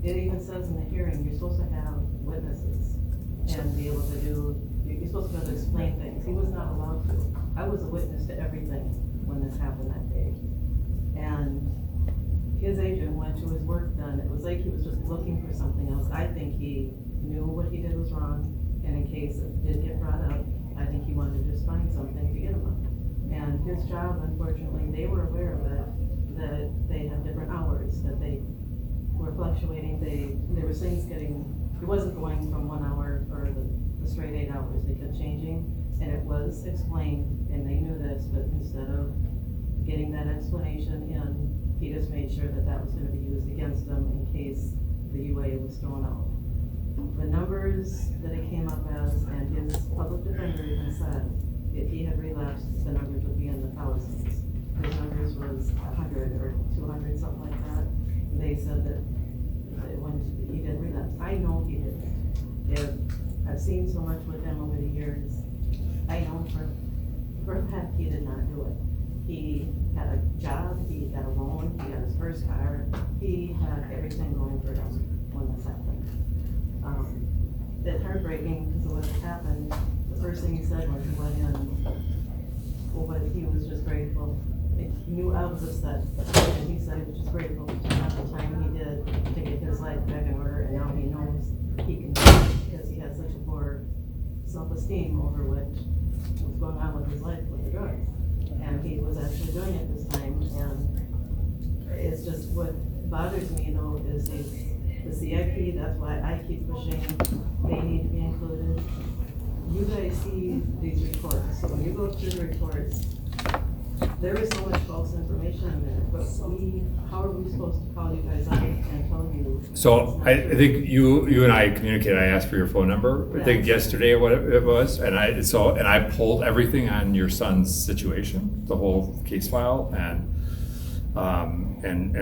it even says in the hearing, you're supposed to have witnesses and be able to you're supposed to be able to explain things. He was not allowed to. I was a witness to everything when this happened that day. And his agent went to his work done. It was like he was just looking for something else. I think he knew what he did was wrong, and in case it did get brought up, I think he wanted to just find something to get him on. And his job, unfortunately, they were aware of it, that they had different hours, that they were fluctuating. There was things it wasn't going from 1 hour or the straight 8 hours. They kept changing, and it was explained, and they knew this, but instead of getting that explanation in, he just made sure that that was going to be used against them in case the UA was thrown out. The numbers that it came up as, and his public defender even said, if he had relapsed, the numbers would be in the thousands. His numbers was 100 or 200, something like that. They said that when he did relapse, I know he didn't. I've seen so much with him over the years. I know for a fact he did not do it. He had a job, he got a loan, he got his first car, he had everything going for him when this happened. It's heartbreaking because of what happened. The first thing he said when he went in, he was just grateful. He knew I was upset, and he said he was just grateful at the time he did to get his life back in order, and now he knows he can do it because he had such a poor self-esteem over what was going on with his life with the drugs. And he was actually doing it this time, and it's just what bothers me though is the CIP. That's why I keep pushing. They need to be included. You guys see these reports, so when you go through the reports, there is so much false information in there, but how are we supposed to call you guys out and tell you? So I think you and I communicated. I asked for your phone number. I think yesterday what it was, and I pulled everything on your son's situation, the whole case file, and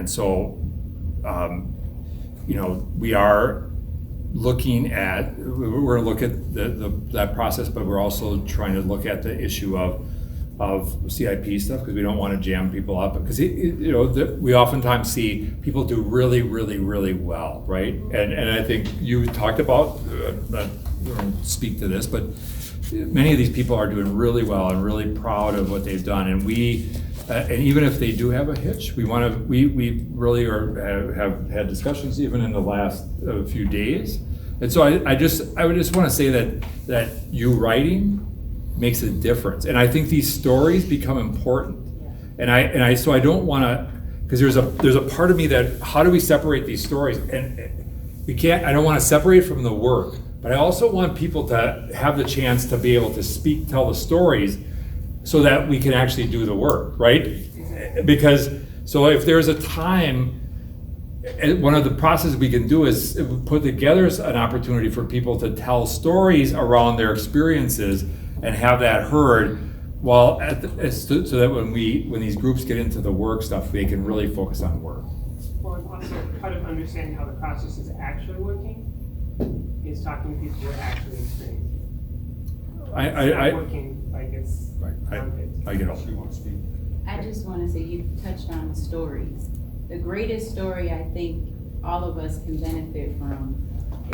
so we are looking at we're going to look at that process, but we're also trying to look at the issue of CIP stuff because we don't want to jam people up because we oftentimes see people do really, really, really well, right? And I think you talked about speak to this, but many of these people are doing really well and really proud of what they've done, and and even if they do have a hitch, we really have had discussions even in the last few days, and so I would just want to say that you writing makes a difference, and I think these stories become important, and I don't want to, because there's a part of me that how do we separate these stories, and we can't. I don't want to separate from the work, but I also want people to have the chance to be able to tell the stories, so that we can actually do the work, right? Because if there's a time, one of the processes we can do is put together an opportunity for people to tell stories around their experiences and have that heard, so that when these groups get into the work stuff, they can really focus on work. Well, and also part of understanding how the process is actually working is talking to people who are actually experiencing it. It's not working like it's I get all. I just want to say you touched on stories. The greatest story I think all of us can benefit from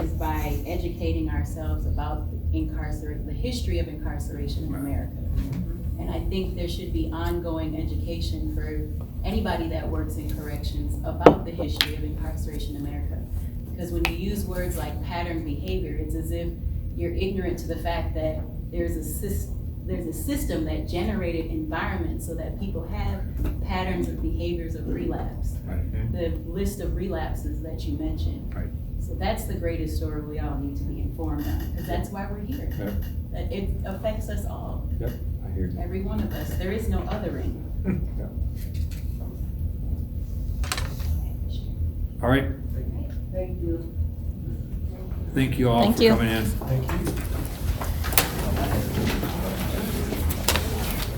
is by educating ourselves about the history of incarceration in America. And I think there should be ongoing education for anybody that works in corrections about the history of incarceration in America. Because when you use words like pattern behavior, it's as if you're ignorant to the fact that there's a system that generated environments so that people have patterns of behaviors of relapse. Right. The list of relapses that you mentioned. Right. So that's the greatest story we all need to be informed on, because that's why we're here. Yep. That it affects us all. Yep, I hear you. Every one of us. There is no othering. Yep. All right. Thank you. Thank you all Thank for you. coming in. Thank you.